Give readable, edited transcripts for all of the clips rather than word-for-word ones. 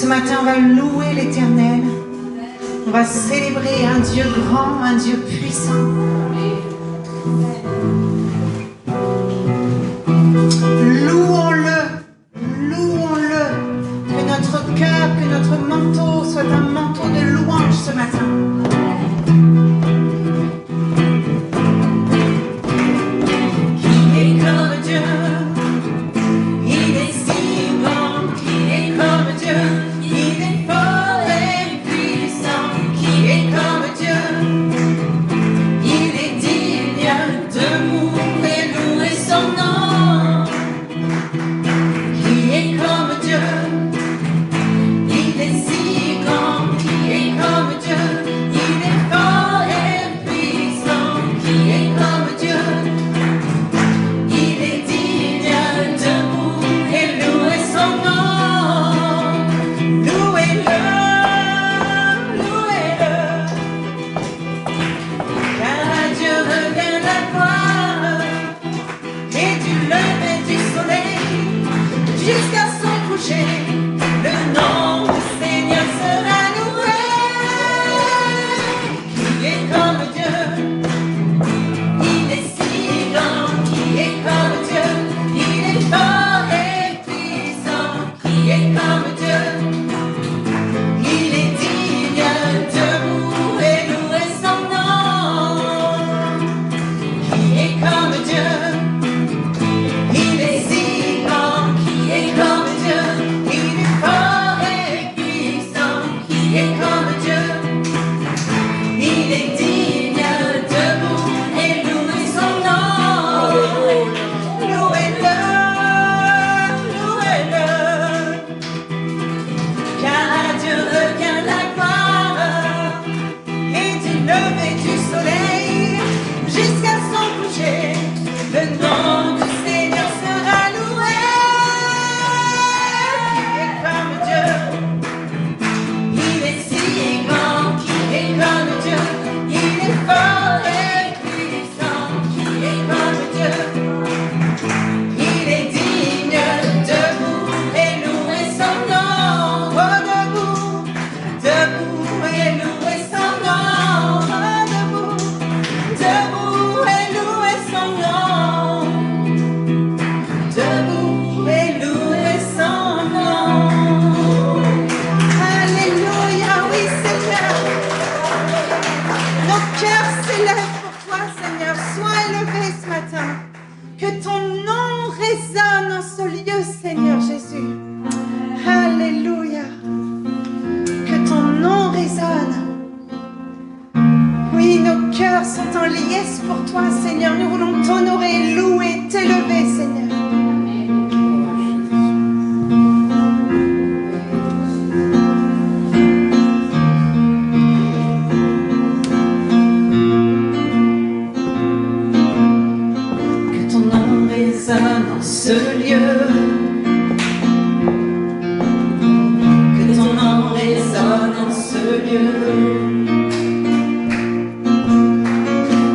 Ce matin, on va louer l'Éternel. On va célébrer un Dieu grand, un Dieu puissant. Louons-le, louons-le. Que notre cœur, que notre manteau soit un manteau de louange ce matin. Qui est comme Dieu? Il est si grand. Qui est comme Dieu? Il est fort et puissant. Qui est comme Dieu? Il est digne de et louer son nom. Qui est comme Dieu? Il est si grand. Qui est comme Dieu? Il est fort et puissant. Qui est comme Dieu? Il est digne debout et louer son nom. Louez-le, louez-le. Car à Dieu revient la gloire. Et du lever du soleil jusqu'à son coucher, le nom du Seigneur sera loué. Qui est comme Dieu? Il est si grand. Qui est comme Dieu? Il est fort et puissant. Qui est comme Dieu? Il est digne debout et louer son nom. Qui est comme Dieu? Il est si grand. Qui est comme Dieu? Il est fort et puissant. Qui est comme Dieu? Il est digne debout et louer son nom. Louez-le, louez-le. Car à Dieu revient la gloire. Et du lever du soleil jusqu'à son coucher, le nom du Seigneur sera loué. Qui est comme Dieu? Il est si grand. Qui est comme Dieu? Il est fort et puissant. Qui est comme Dieu? Il est digne debout et louer son nom. Oh, debout, debout et louer son nom. Oh, debout, debout et louer son nom. Debout et louer son nom. Alléluia, oui Seigneur. Nos cœurs s'élèvent pour toi Seigneur. Sois élevé ce matin. Que ton nom résonne en ce lieu Seigneur Jésus. Alléluia. Que ton nom résonne. Oui, nos cœurs sont en liesse pour toi Seigneur. Nous voulons t'honorer, louer, t'élever Seigneur. Que ton nom résonne en ce lieu. Que ton nom résonne en ce lieu.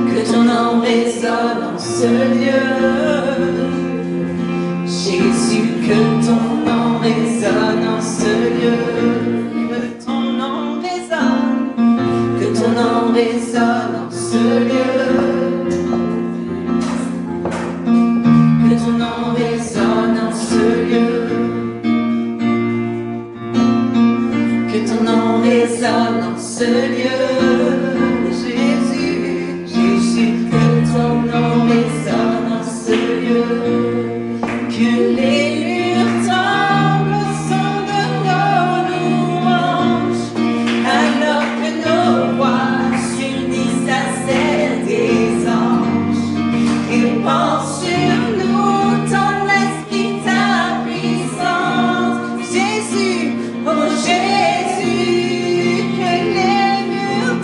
Que ton nom résonne en ce lieu. Jésus, que ton nom résonne en ce lieu. Que ton nom résonne. Que ton nom résonne en ce lieu. Que ton nom résonne en ce lieu. Que ton nom résonne en ce lieu. Jésus, Jésus, que ton nom résonne en ce lieu. Que les murs tremblent au son de nos louanges, alors que nos voix s'unissent à celles des anges. Et pense sur nous ton esprit, ta puissance. Jésus, oh Jésus, que les murs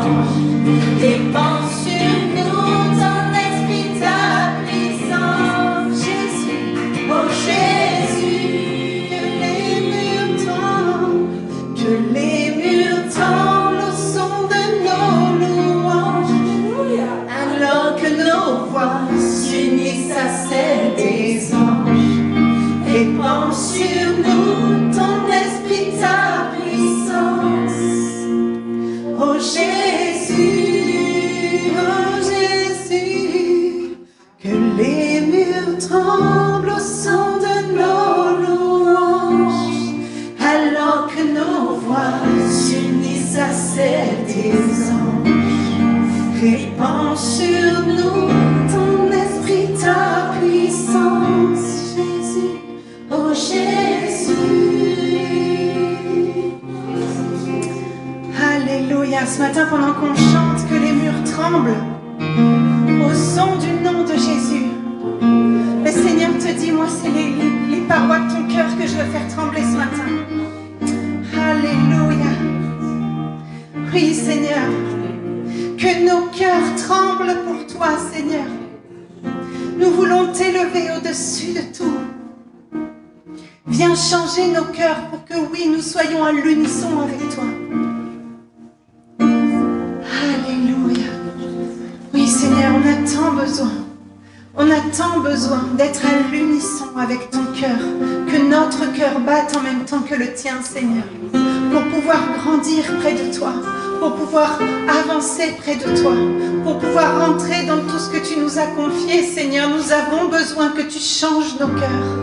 anges. Répands sur nous ton esprit, ta puissance. Jésus, oh Jésus, que les murs tremblent, que les murs tremblent au son de nos louanges. Alors que nos voix s'unissent à celles des anges. Répands sur nous ton esprit, ta puissance. Oh Jésus, que les murs tremblent au son de nos louanges, alors que nos voix s'unissent à celles des anges. Répands sur nous ton esprit, ta puissance, Jésus, oh Jésus. Alléluia. Ce matin, pendant qu'on chante que les murs tremblent au son du nom de Jésus, le Seigneur te dit, moi, c'est les parois de ton cœur que je veux faire trembler ce matin. Alléluia. Oui, Seigneur, que nos cœurs tremblent pour toi, Seigneur. Nous voulons t'élever au-dessus de tout. Viens changer nos cœurs pour que, oui, nous soyons à l'unisson avec toi. Alléluia. Oui, Seigneur, on a tant besoin. On a tant besoin d'être à l'unisson avec ton cœur, que notre cœur batte en même temps que le tien, Seigneur, pour pouvoir grandir près de toi, pour pouvoir avancer près de toi, pour pouvoir rentrer dans tout ce que tu nous as confié, Seigneur. Nous avons besoin que tu changes nos cœurs.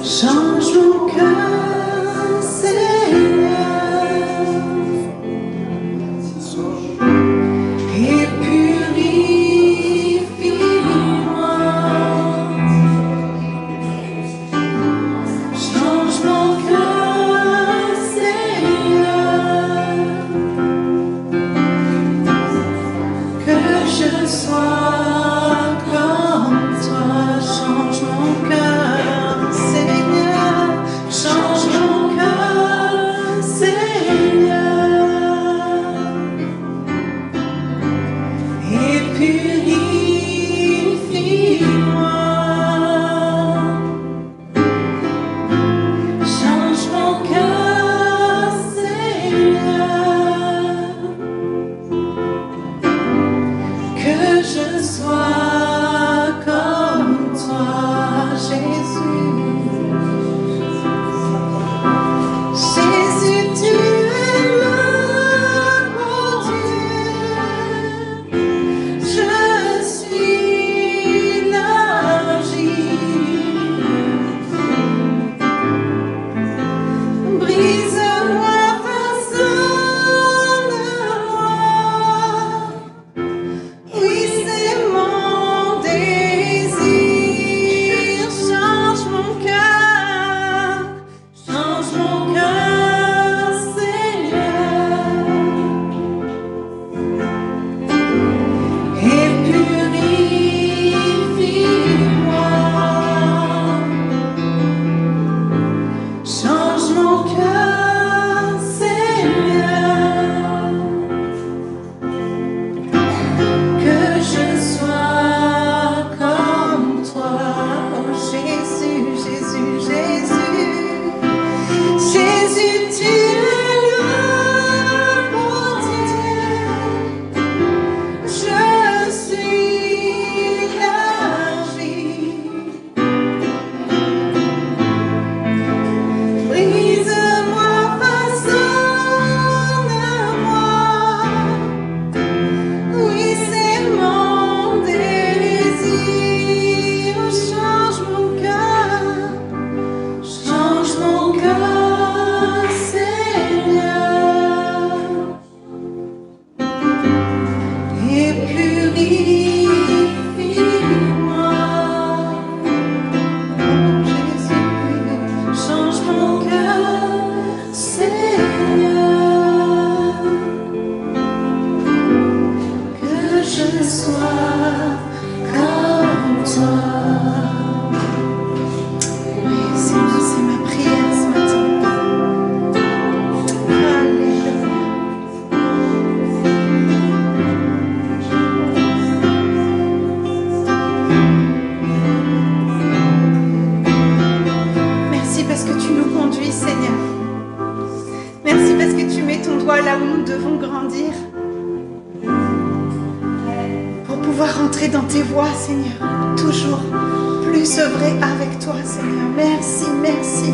Change là où nous devons grandir pour pouvoir entrer dans tes voies, Seigneur. Toujours plus œuvrer avec toi, Seigneur. Merci, merci.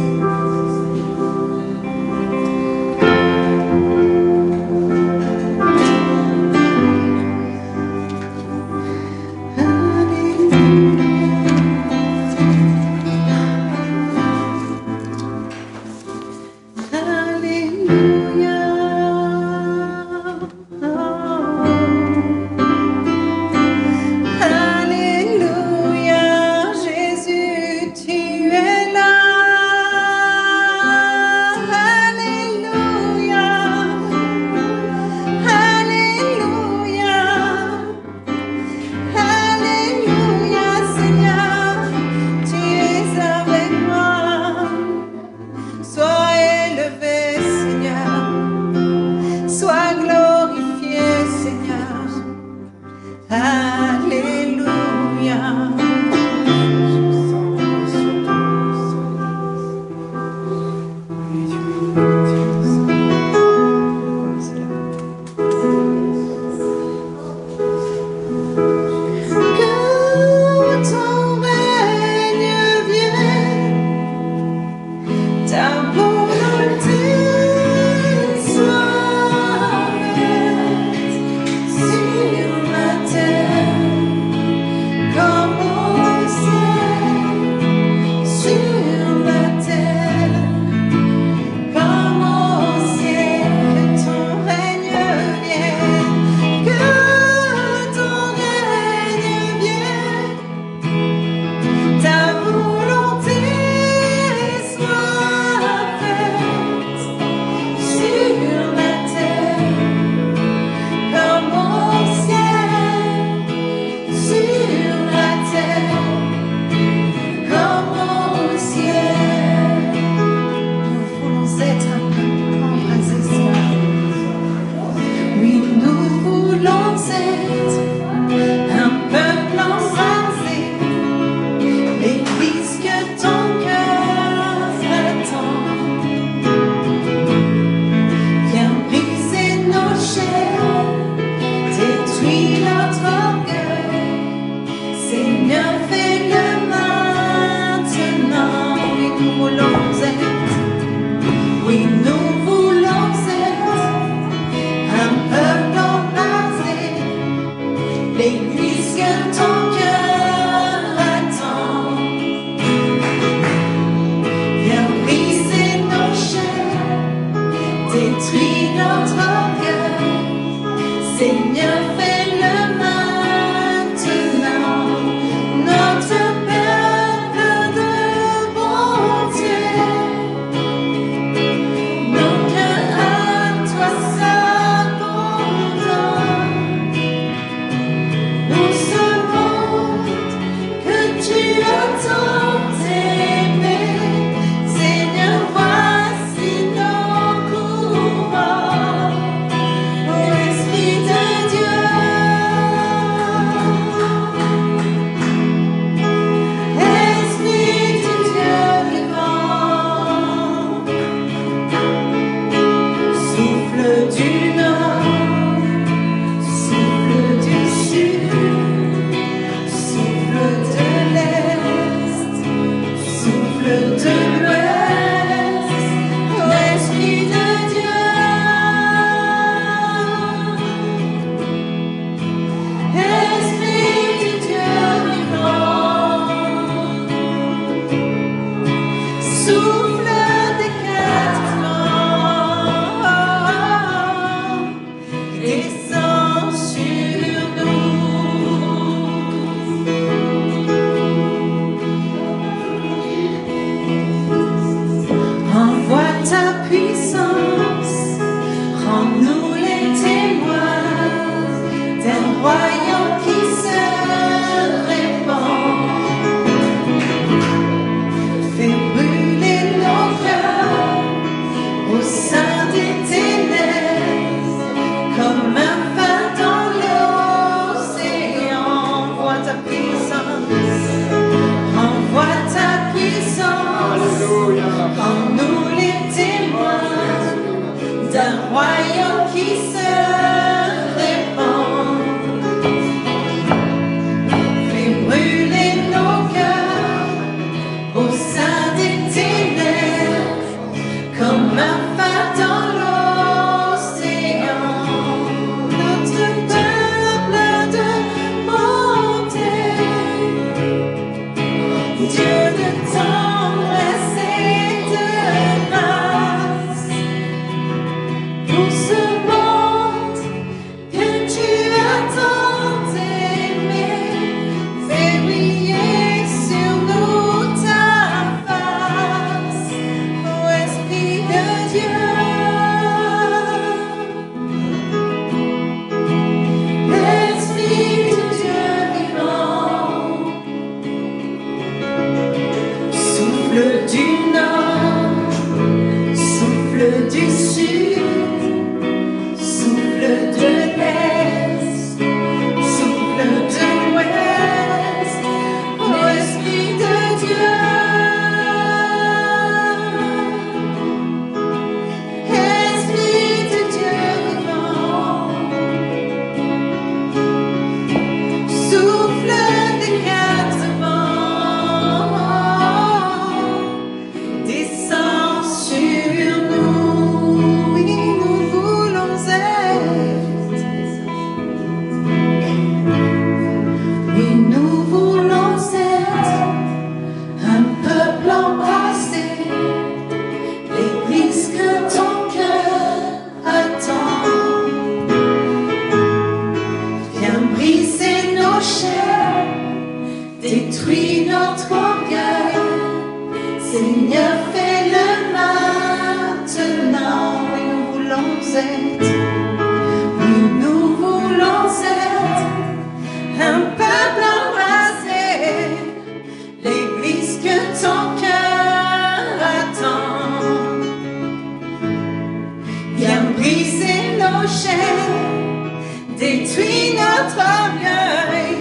En nous les témoins d'un royaume qui se répand. Fais brûler nos cœurs au sein des ténèbres, comme un phare dans l'océan. Notre peuple de bonté, Dieu de tendresse et de grâce, pour ce monde que tu as tant aimé, fais briller sur nous ta face, ô Esprit de Dieu. Esprit de Dieu vivant, souffle du nord, souffle du sud, souffle de l'est, souffle de l'ouest, ô Esprit de Dieu. Esprit de Dieu vivant, souffle des quatre vents, descends sur nous. Oui, nous voulons être, oui, nous voulons être un peuple embrassé, l'église que ton cœur attend. Viens briser nos chaînes, détruis notre orgueil. Seigneur, fais-le maintenant. Oui, nous voulons être, oui, nous voulons être un peuple embrasé, l'église que ton cœur attend. Viens briser nos chaînes, détruis notre orgueil.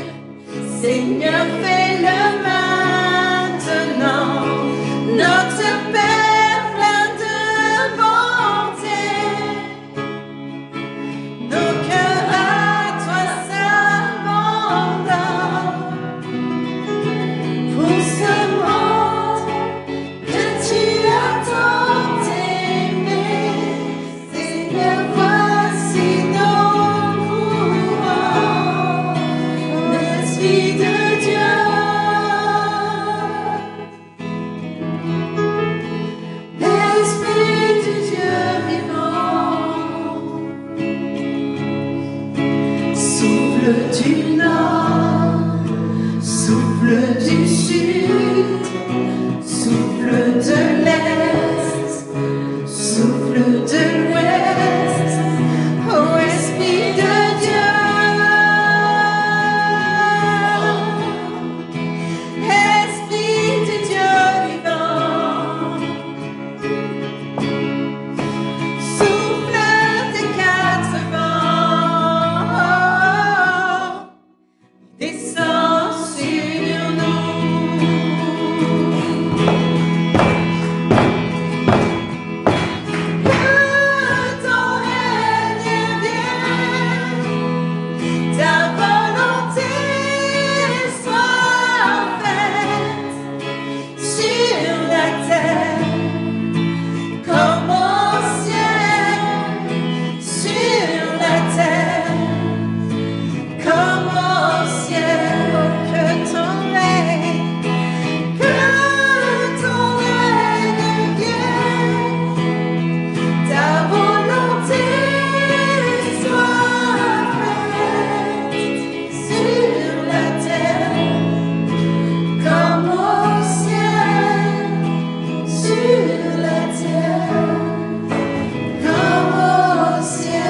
Seigneur, fais-le maintenant. Notre Père plein de bonté, nos cœurs à toi s'abandonnent. Pour ce monde que tu as tant aimé, Seigneur, voici nos mouvements. Esprit de Dieu, Esprit de Dieu vivant, souffle du nord, souffle du sud, souffle de l'est, souffle de l'ouest, ô Esprit de Dieu. Esprit de Dieu vivant, souffle des quatre vents, descends sur nous. Que ton règne vienne, ta volonté soit faite sur la terre comme au ciel, sur la terre comme au ciel. Oh, que ton règne vienne, ta volonté soit faite sur la terre comme au ciel, sur la terre comme au ciel.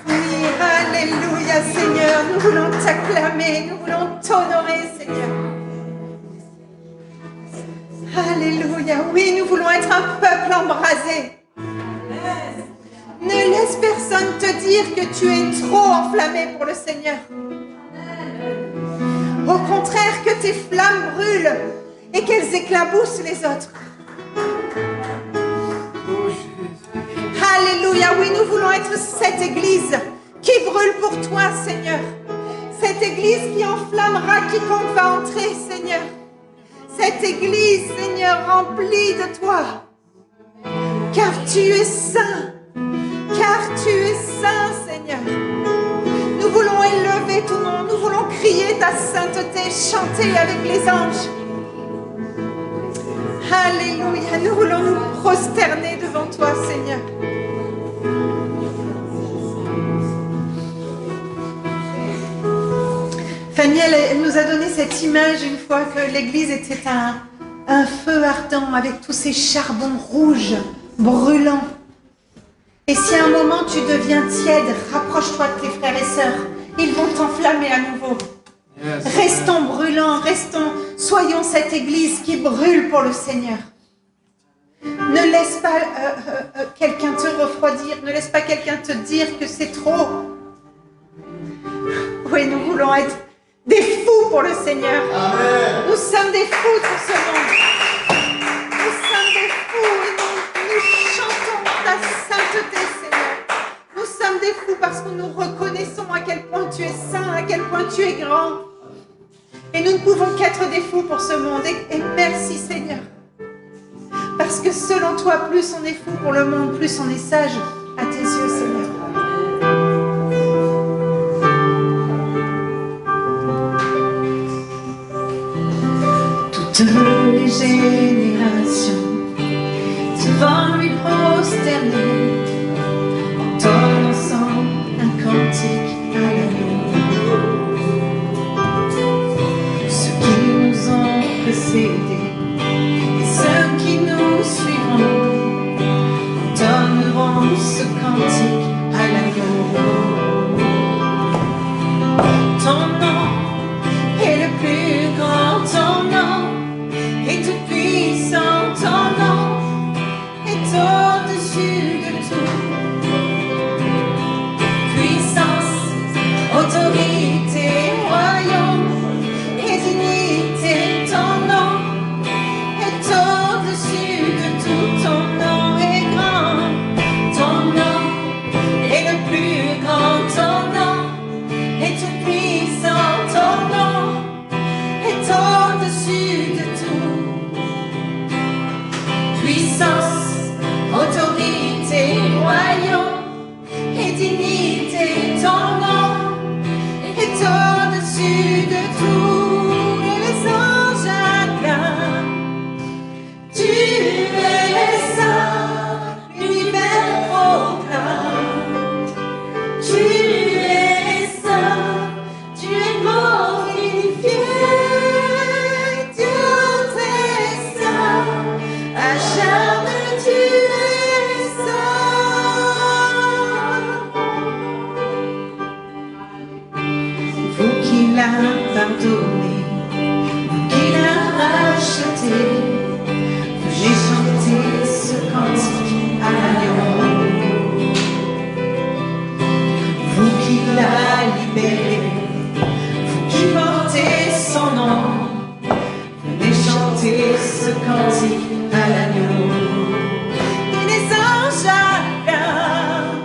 Oui, alléluia, Seigneur. Nous voulons t'acclamer, nous voulons t'honorer, Seigneur. Alléluia. Oui, nous voulons être un peuple embrasé. Ne laisse personne te dire que tu es trop enflammé pour le Seigneur. Au contraire, que tes flammes brûlent et qu'elles éclaboussent les autres. Alléluia, oui, nous voulons être cette église qui brûle pour toi, Seigneur. Cette église qui enflammera quiconque va entrer, Seigneur. Cette église, Seigneur, remplie de toi. Car tu es saint. Car tu es saint, Seigneur. Nous voulons élever ton nom. Nous voulons crier ta sainteté, chanter avec les anges. Alléluia. Nous voulons nous prosterner devant toi, Seigneur. Fanny, elle nous a donné cette image une fois que l'église était un feu ardent avec tous ces charbons rouges, brûlants. Et si à un moment tu deviens tiède, rapproche-toi de tes frères et sœurs. Ils vont t'enflammer à nouveau. Yes. Restons brûlants, soyons cette église qui brûle pour le Seigneur. Ne laisse pas quelqu'un te refroidir, ne laisse pas quelqu'un te dire que c'est trop. Oui, nous voulons être des fous pour le Seigneur. Amen. Nous sommes des fous pour ce monde. Nous sommes des fous et nous chantons ta sainteté, Seigneur. Nous sommes des fous parce que nous reconnaissons à quel point tu es saint, à quel point tu es grand. Et nous ne pouvons qu'être des fous pour ce monde. Et merci, Seigneur. Parce que selon toi, plus on est fou pour le monde, plus on est sage à tes yeux, Seigneur. Toutes les générations devant lui prosterner, entendent ensemble un cantique à l'agneau. Ceux qui nous ont précédés et ceux qui nous suivront donneront ce cantique à l'agneau. Ton nom est le plus grand, ton nom est tout puissant, ton nom est au-dessus de tout. Puissance, autorité, royaume et dignité, ton nom est au-dessus de tout. Ton nom est grand, ton nom est le plus grand, ton nom est tout puissant, ton nom est au-dessus de tout. Puissance, autorité, royaume et dignité, ton nom est au-dessus de tout. Et les anges acclament, tu es saint, l'univers proclame. Tu es saint, tu es glorifié, Dieu très saint, à jamais tu es saint. Vous qui l'a pardonné, vous qui l'a racheté, venez chanter ce cantique à l'agneau. Vous qui l'a libéré, vous qui portez son nom, venez chanter ce cantique à l'agneau. Et les anges acclament,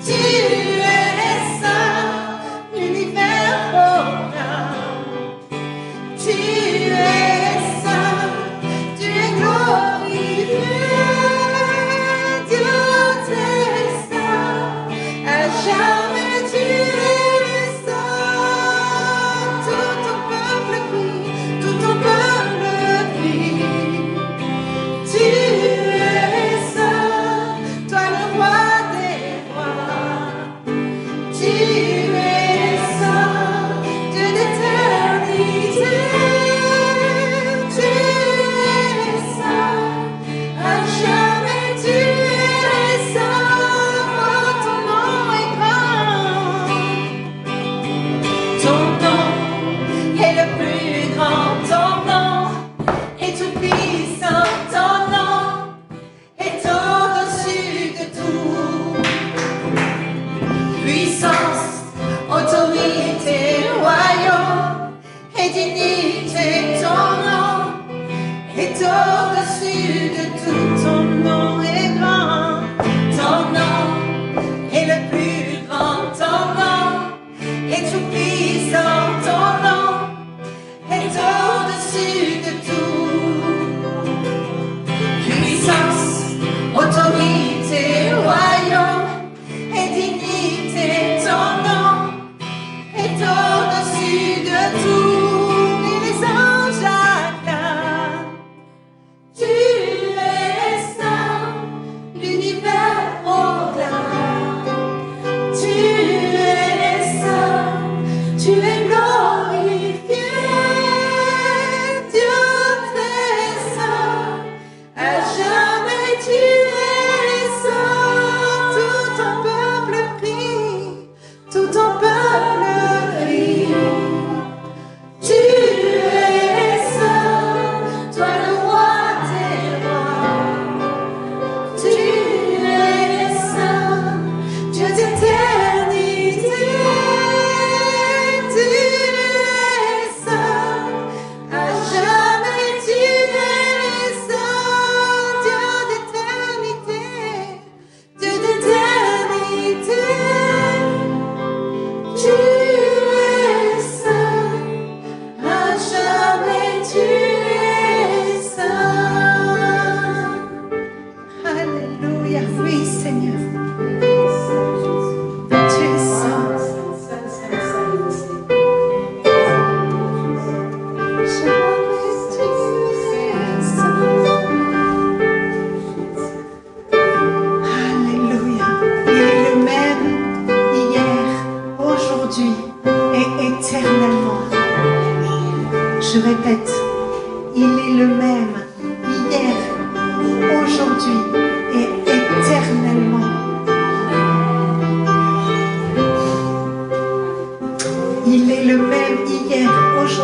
tu es saint, l'univers proclame. Tu es saint, tu es glorifié, Dieu très saint, à jamais tu es saint. Tout ton peuple crie, tout ton peuple crie. Tu es saint, toi le roi des rois. Tu es saint, Dieu d'éternité. Tu es saint, à jamais tu es saint. Oh, ton nom est grand. Ton nom est le plus grand. Ton nom est tout puissant. Ton nom est au-dessus de tout. Puissance, autorité, royaume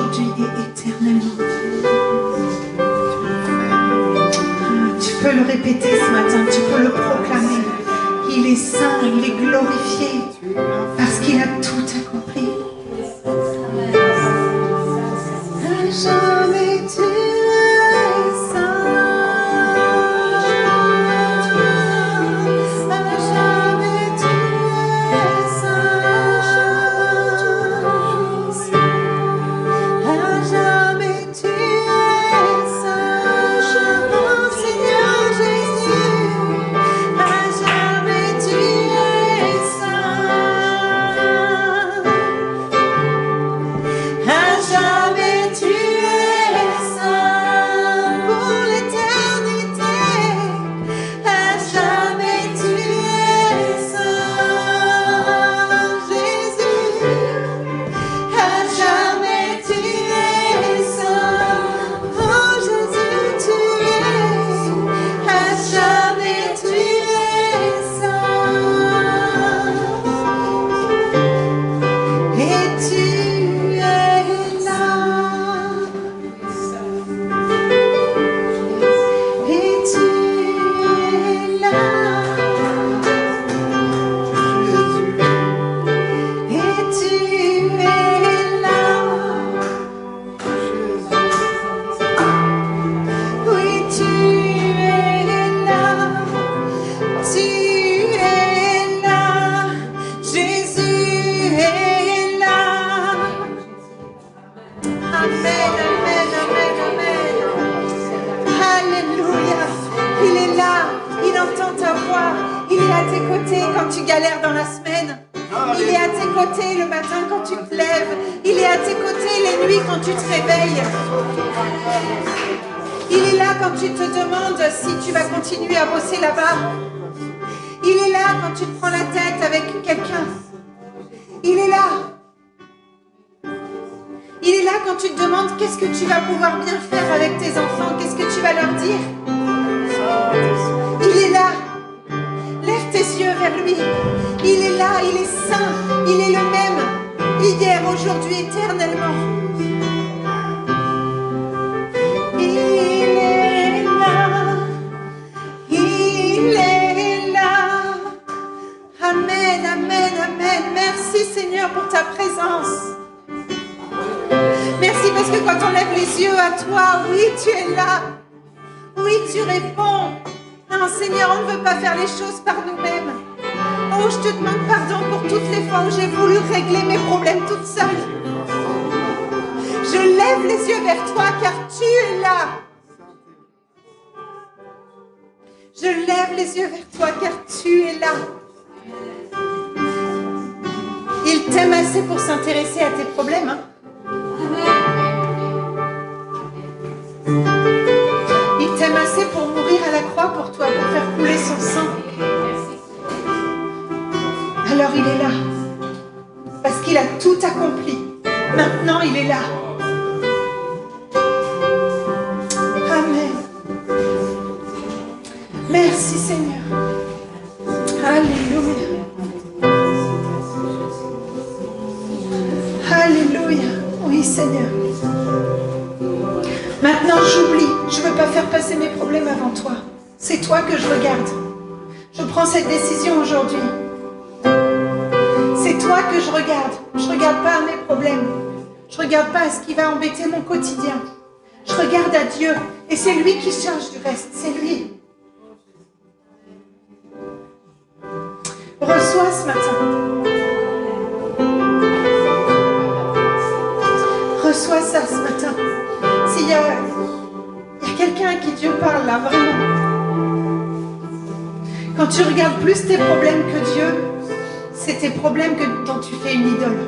aujourd'hui et éternellement. Tu peux le répéter ce matin, tu peux le proclamer. Il est saint, il est glorifié parce qu'il a tout accompli. Jamais tu es saint. Jamais tu es saint. Jamais tu es saint. Oh Seigneur Jésus. Jamais tu es saint. Jamais tu es saint pour l'éternité. Jamais tu es saint, Jésus. Jamais tu es saint. Oh Jésus, tu es. Jamais tu es saint. Et tu es là. Et tu es là. Et tu es là. Oui, tu es là. Tu es là. Jésus est là. Amen, amen, amen, amen. Alléluia. Il est là. Il entend ta voix. Il est à tes côtés quand tu galères dans la semaine. Il est à tes côtés le matin quand tu te lèves. Il est à tes côtés les nuits quand tu te réveilles. Il est là quand tu te demandes si tu vas continuer à bosser là-bas. Il est là quand tu te prends la tête avec quelqu'un. Il est là. Il est là quand tu te demandes qu'est-ce que tu vas pouvoir bien faire avec tes enfants, qu'est-ce que tu vas leur dire. Il est là. Lève tes yeux vers lui. Il est là, il est saint, il est le même, hier, aujourd'hui, éternellement. Il est là. Il est là. Amen, amen, amen. Merci Seigneur pour ta présence. Merci parce que quand on lève les yeux à toi, oui, tu es là. Oui, tu réponds. Non, Seigneur, on ne veut pas faire les choses par nous-mêmes. Oh, je te demande pardon pour toutes les fois où j'ai voulu régler mes problèmes toute seule. Je lève les yeux vers toi car tu es là. Je lève les yeux vers toi car tu es là. Il t'aime assez pour s'intéresser à tes problèmes. Hein? Il t'aime assez pour mourir à la croix pour toi, pour faire couler son sang. Alors il est là. Parce qu'il a tout accompli. Maintenant il est là. Amen. Merci Seigneur. Alléluia. Alléluia. Oui Seigneur. Maintenant j'oublie. Je ne veux pas faire passer mes problèmes avant toi. C'est toi que je regarde. Je prends cette décision aujourd'hui. C'est toi que je regarde. Je ne regarde pas à mes problèmes. Je ne regarde pas à ce qui va embêter mon quotidien. Je regarde à Dieu. Et c'est lui qui charge du reste. C'est lui. Reçois ce matin. Reçois ça ce matin. S'il y a quelqu'un à qui Dieu parle là, vraiment. Quand tu regardes plus tes problèmes que Dieu, c'est tes problèmes dont tu fais une idole.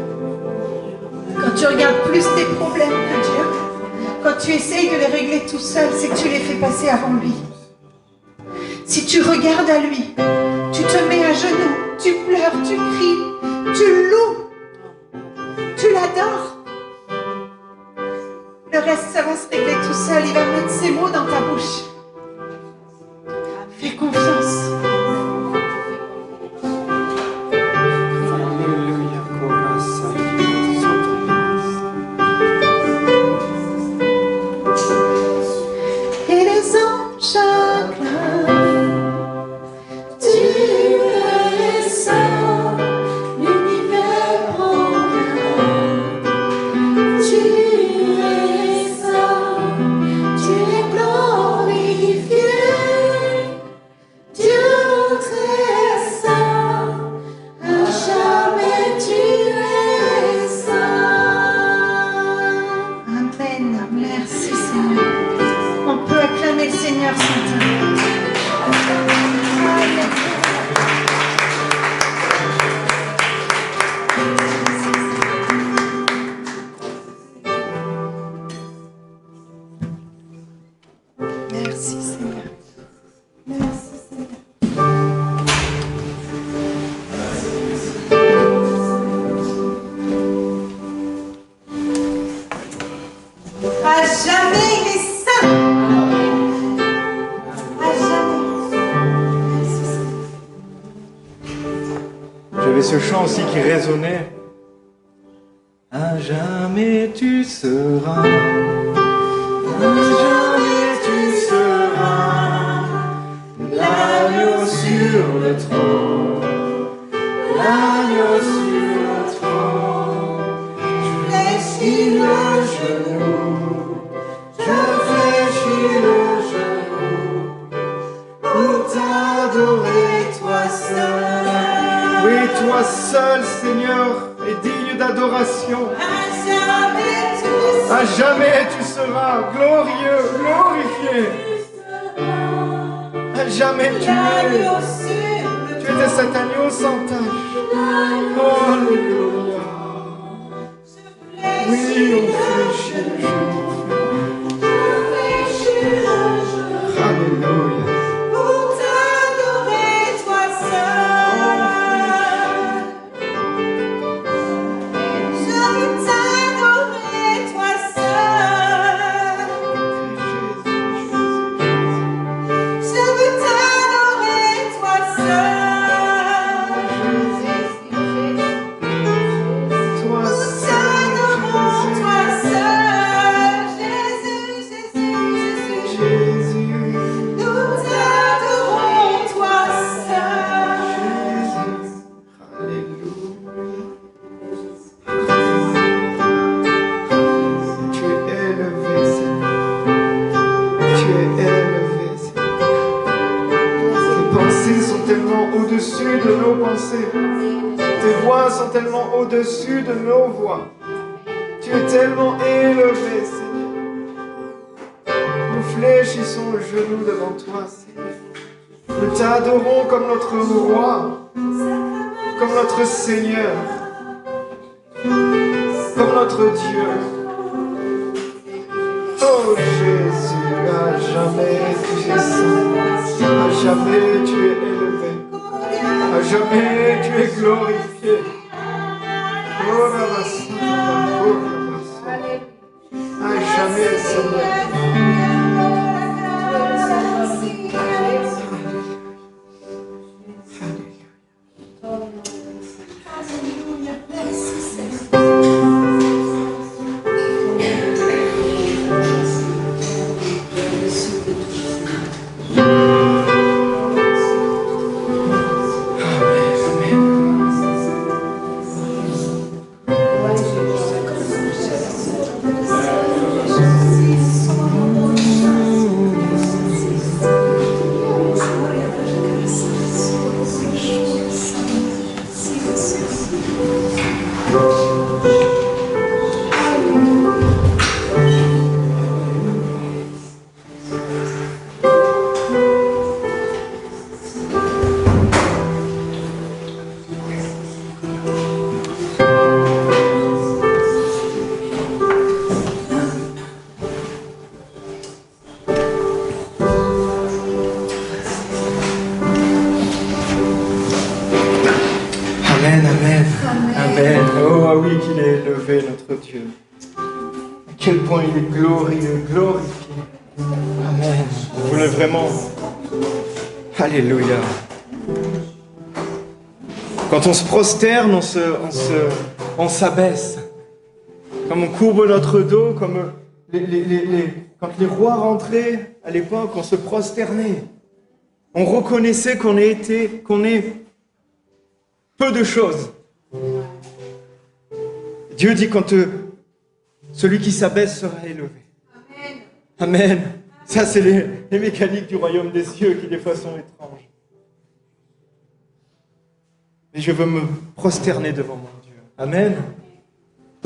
Quand tu regardes plus tes problèmes que Dieu, quand tu essayes de les régler tout seul, c'est que tu les fais passer avant lui. Si tu regardes à lui, tu te mets à genoux, tu pleures, tu cries, tu loues, tu l'adores. Le reste, ça va se régler tout seul. Il va mettre ses mots dans ta bouche. Fais confiance. qui résonnait. À jamais tu seras, à jamais tu seras, l'agneau sur le trône, l'agneau sur le trône. Je fléchis le genou, je fléchis le genou, pour t'adorer toi seul. Oui, toi seul, Seigneur, est digne d'adoration. À jamais tu seras glorieux, glorifié. À jamais tu étais cet agneau sans tache. Oh, alléluia. Oui, on fléchit le genou. Alléluia. Pour t'adorer toi seul. Je veux t'adorer toi seul. Je veux t'adorer toi seul. Toi T'adorons toi seul. Jésus, Jésus, Jésus. Jésus. Nous t'adorons toi seul. Alléluia. Tu es élevé, Seigneur. Tu es élevé, Seigneur. Tes pensées sont tellement au-dessus de nos pensées. Tes voix sont tellement au-dessus de nos voix. Tu es tellement élevé, Seigneur. Nous fléchissons le genou devant toi, Seigneur. Nous t'adorons comme notre roi, comme notre Seigneur, comme notre Dieu. Oh Jésus, à jamais tu es saint, à jamais tu es élevé, à jamais tu es glorifié. Oh Rabassa, oh Rabassa, à jamais Seigneur. Amen, amen, amen. Oh ah oui, qu'il est élevé, notre Dieu. À quel point il est glorieux, glorifié. Amen. Vous voulez vraiment. Alléluia. Quand on se prosterne, on s'abaisse. Comme on courbe notre dos, comme quand les rois rentraient à l'époque, on se prosternait. On reconnaissait qu'on est peu de choses. Dieu dit quand celui qui s'abaisse sera élevé. Amen. Amen. Ça, c'est les mécaniques du royaume des cieux qui des fois sont étranges. Mais je veux me prosterner devant mon Dieu. Amen.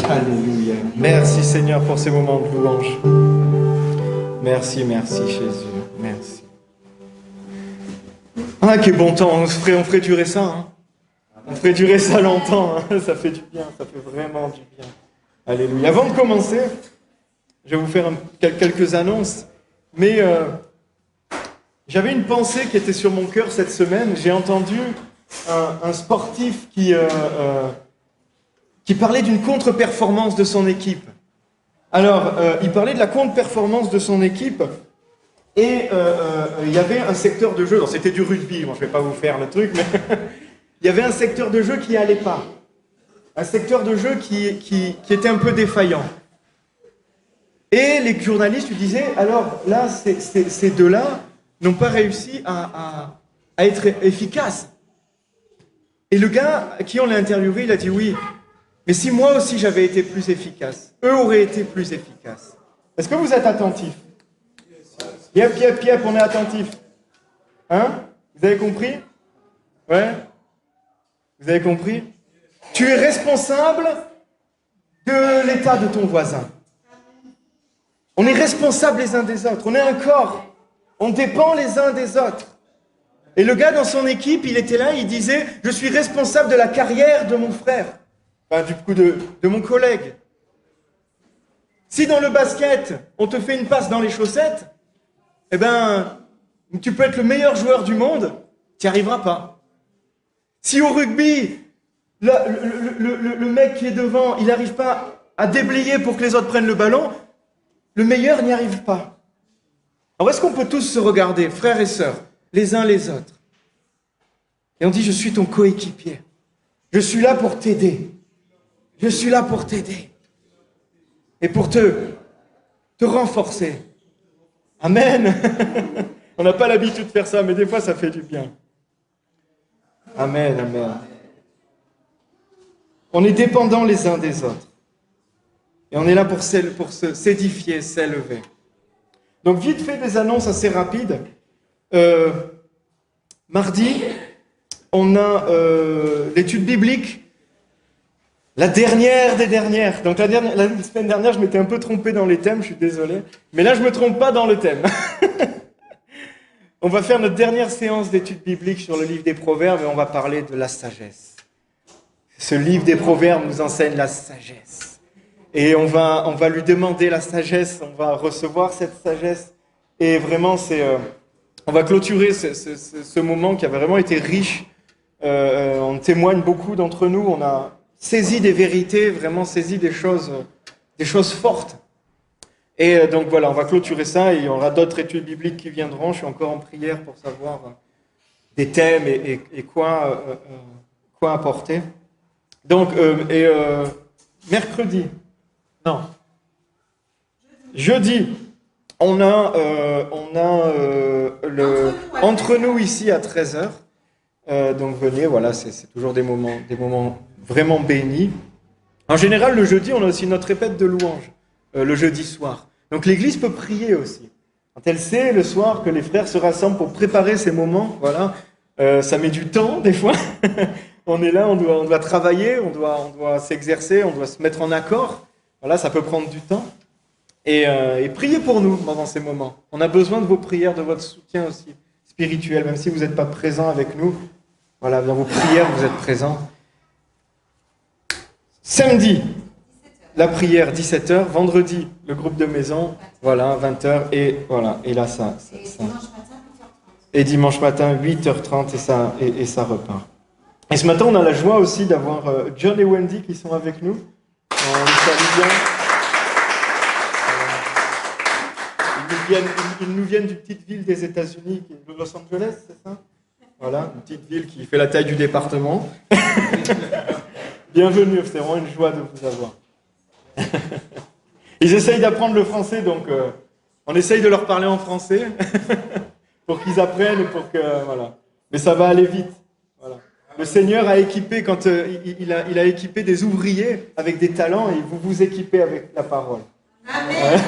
Alléluia. Merci Seigneur pour ces moments de louange. Merci, merci Jésus. Merci. Ah, quel bon temps. On ferait durer ça. Hein. On ferait durer ça longtemps. Hein. Ça fait du bien. Ça fait vraiment du bien. Alléluia. Avant de commencer, je vais vous faire quelques annonces. Mais j'avais une pensée qui était sur mon cœur cette semaine. J'ai entendu un sportif qui parlait d'une contre-performance de son équipe. Alors, il parlait de la contre-performance de son équipe et il y avait un secteur de jeu, c'était du rugby, moi je ne vais pas vous faire le truc, mais il y avait un secteur de jeu qui n'allait pas. un secteur de jeu qui était un peu défaillant. Et les journalistes lui disaient, alors là, ces deux-là n'ont pas réussi à être efficaces. Et le gars à qui on l'a interviewé, il a dit oui, mais si moi aussi j'avais été plus efficace, eux auraient été plus efficaces. Est-ce que vous êtes attentifs? Yep, on est attentifs. Hein? Vous avez compris? Ouais? Vous avez compris? Tu es responsable de l'état de ton voisin. On est responsables les uns des autres. On est un corps. On dépend les uns des autres. Et le gars dans son équipe, il était là, il disait « Je suis responsable de la carrière de mon frère. » Enfin, du coup, de mon collègue. Si dans le basket, on te fait une passe dans les chaussettes, eh ben, tu peux être le meilleur joueur du monde, tu n'y arriveras pas. Si au rugby, le mec qui est devant, il n'arrive pas à déblayer pour que les autres prennent le ballon, le meilleur n'y arrive pas. Alors est-ce qu'on peut tous se regarder, frères et sœurs, les uns les autres? Et on dit, je suis ton coéquipier. Je suis là pour t'aider. Je suis là pour t'aider. Et pour te renforcer. Amen. On n'a pas l'habitude de faire ça, mais des fois ça fait du bien. Amen, amen. On est dépendants les uns des autres. Et on est là pour s'édifier, s'élever. Donc vite fait des annonces assez rapides. Mardi, on a l'étude biblique, la dernière des dernières. Donc la semaine dernière, je m'étais un peu trompé dans les thèmes, je suis désolé. Mais là, je ne me trompe pas dans le thème. On va faire notre dernière séance d'étude biblique sur le livre des Proverbes et on va parler de la sagesse. Ce livre des Proverbes nous enseigne la sagesse. Et on va lui demander la sagesse, on va recevoir cette sagesse. Et vraiment, on va clôturer ce moment qui a vraiment été riche. On témoigne beaucoup d'entre nous, on a saisi des vérités, vraiment saisi des choses fortes. Et donc voilà, on va clôturer ça et il y aura d'autres études bibliques qui viendront. Je suis encore en prière pour savoir des thèmes et quoi apporter. Donc, mercredi, non, jeudi, on a entre nous ici à 13h. Donc venez, voilà, c'est toujours des moments vraiment bénis. En général, le jeudi, on a aussi notre répète de louanges, le jeudi soir. Donc l'église peut prier aussi. Quand elle sait le soir que les frères se rassemblent pour préparer ces moments, voilà, ça met du temps des fois. On est là, on doit travailler, on doit s'exercer, on doit se mettre en accord. Voilà, ça peut prendre du temps. Et priez pour nous pendant ces moments. On a besoin de vos prières, de votre soutien aussi spirituel, même si vous n'êtes pas présents avec nous. Voilà, dans vos prières, vous êtes présents. Samedi, la prière, 17h. Vendredi, le groupe de maison, voilà, 20h. Et voilà, et là, ça. Et dimanche matin, 8h30, et ça repart. Et ce matin, on a la joie aussi d'avoir John et Wendy qui sont avec nous. On les salue bien. Ils nous viennent d'une petite ville des États-Unis, de Los Angeles, c'est ça? Voilà, une petite ville qui fait la taille du département. Bienvenue, c'est vraiment une joie de vous avoir. Ils essayent d'apprendre le français, donc on essaye de leur parler en français pour qu'ils apprennent et pour que voilà. Mais ça va aller vite. Voilà. Le Seigneur a équipé il a équipé des ouvriers avec des talents et vous équipez avec la parole. Amen.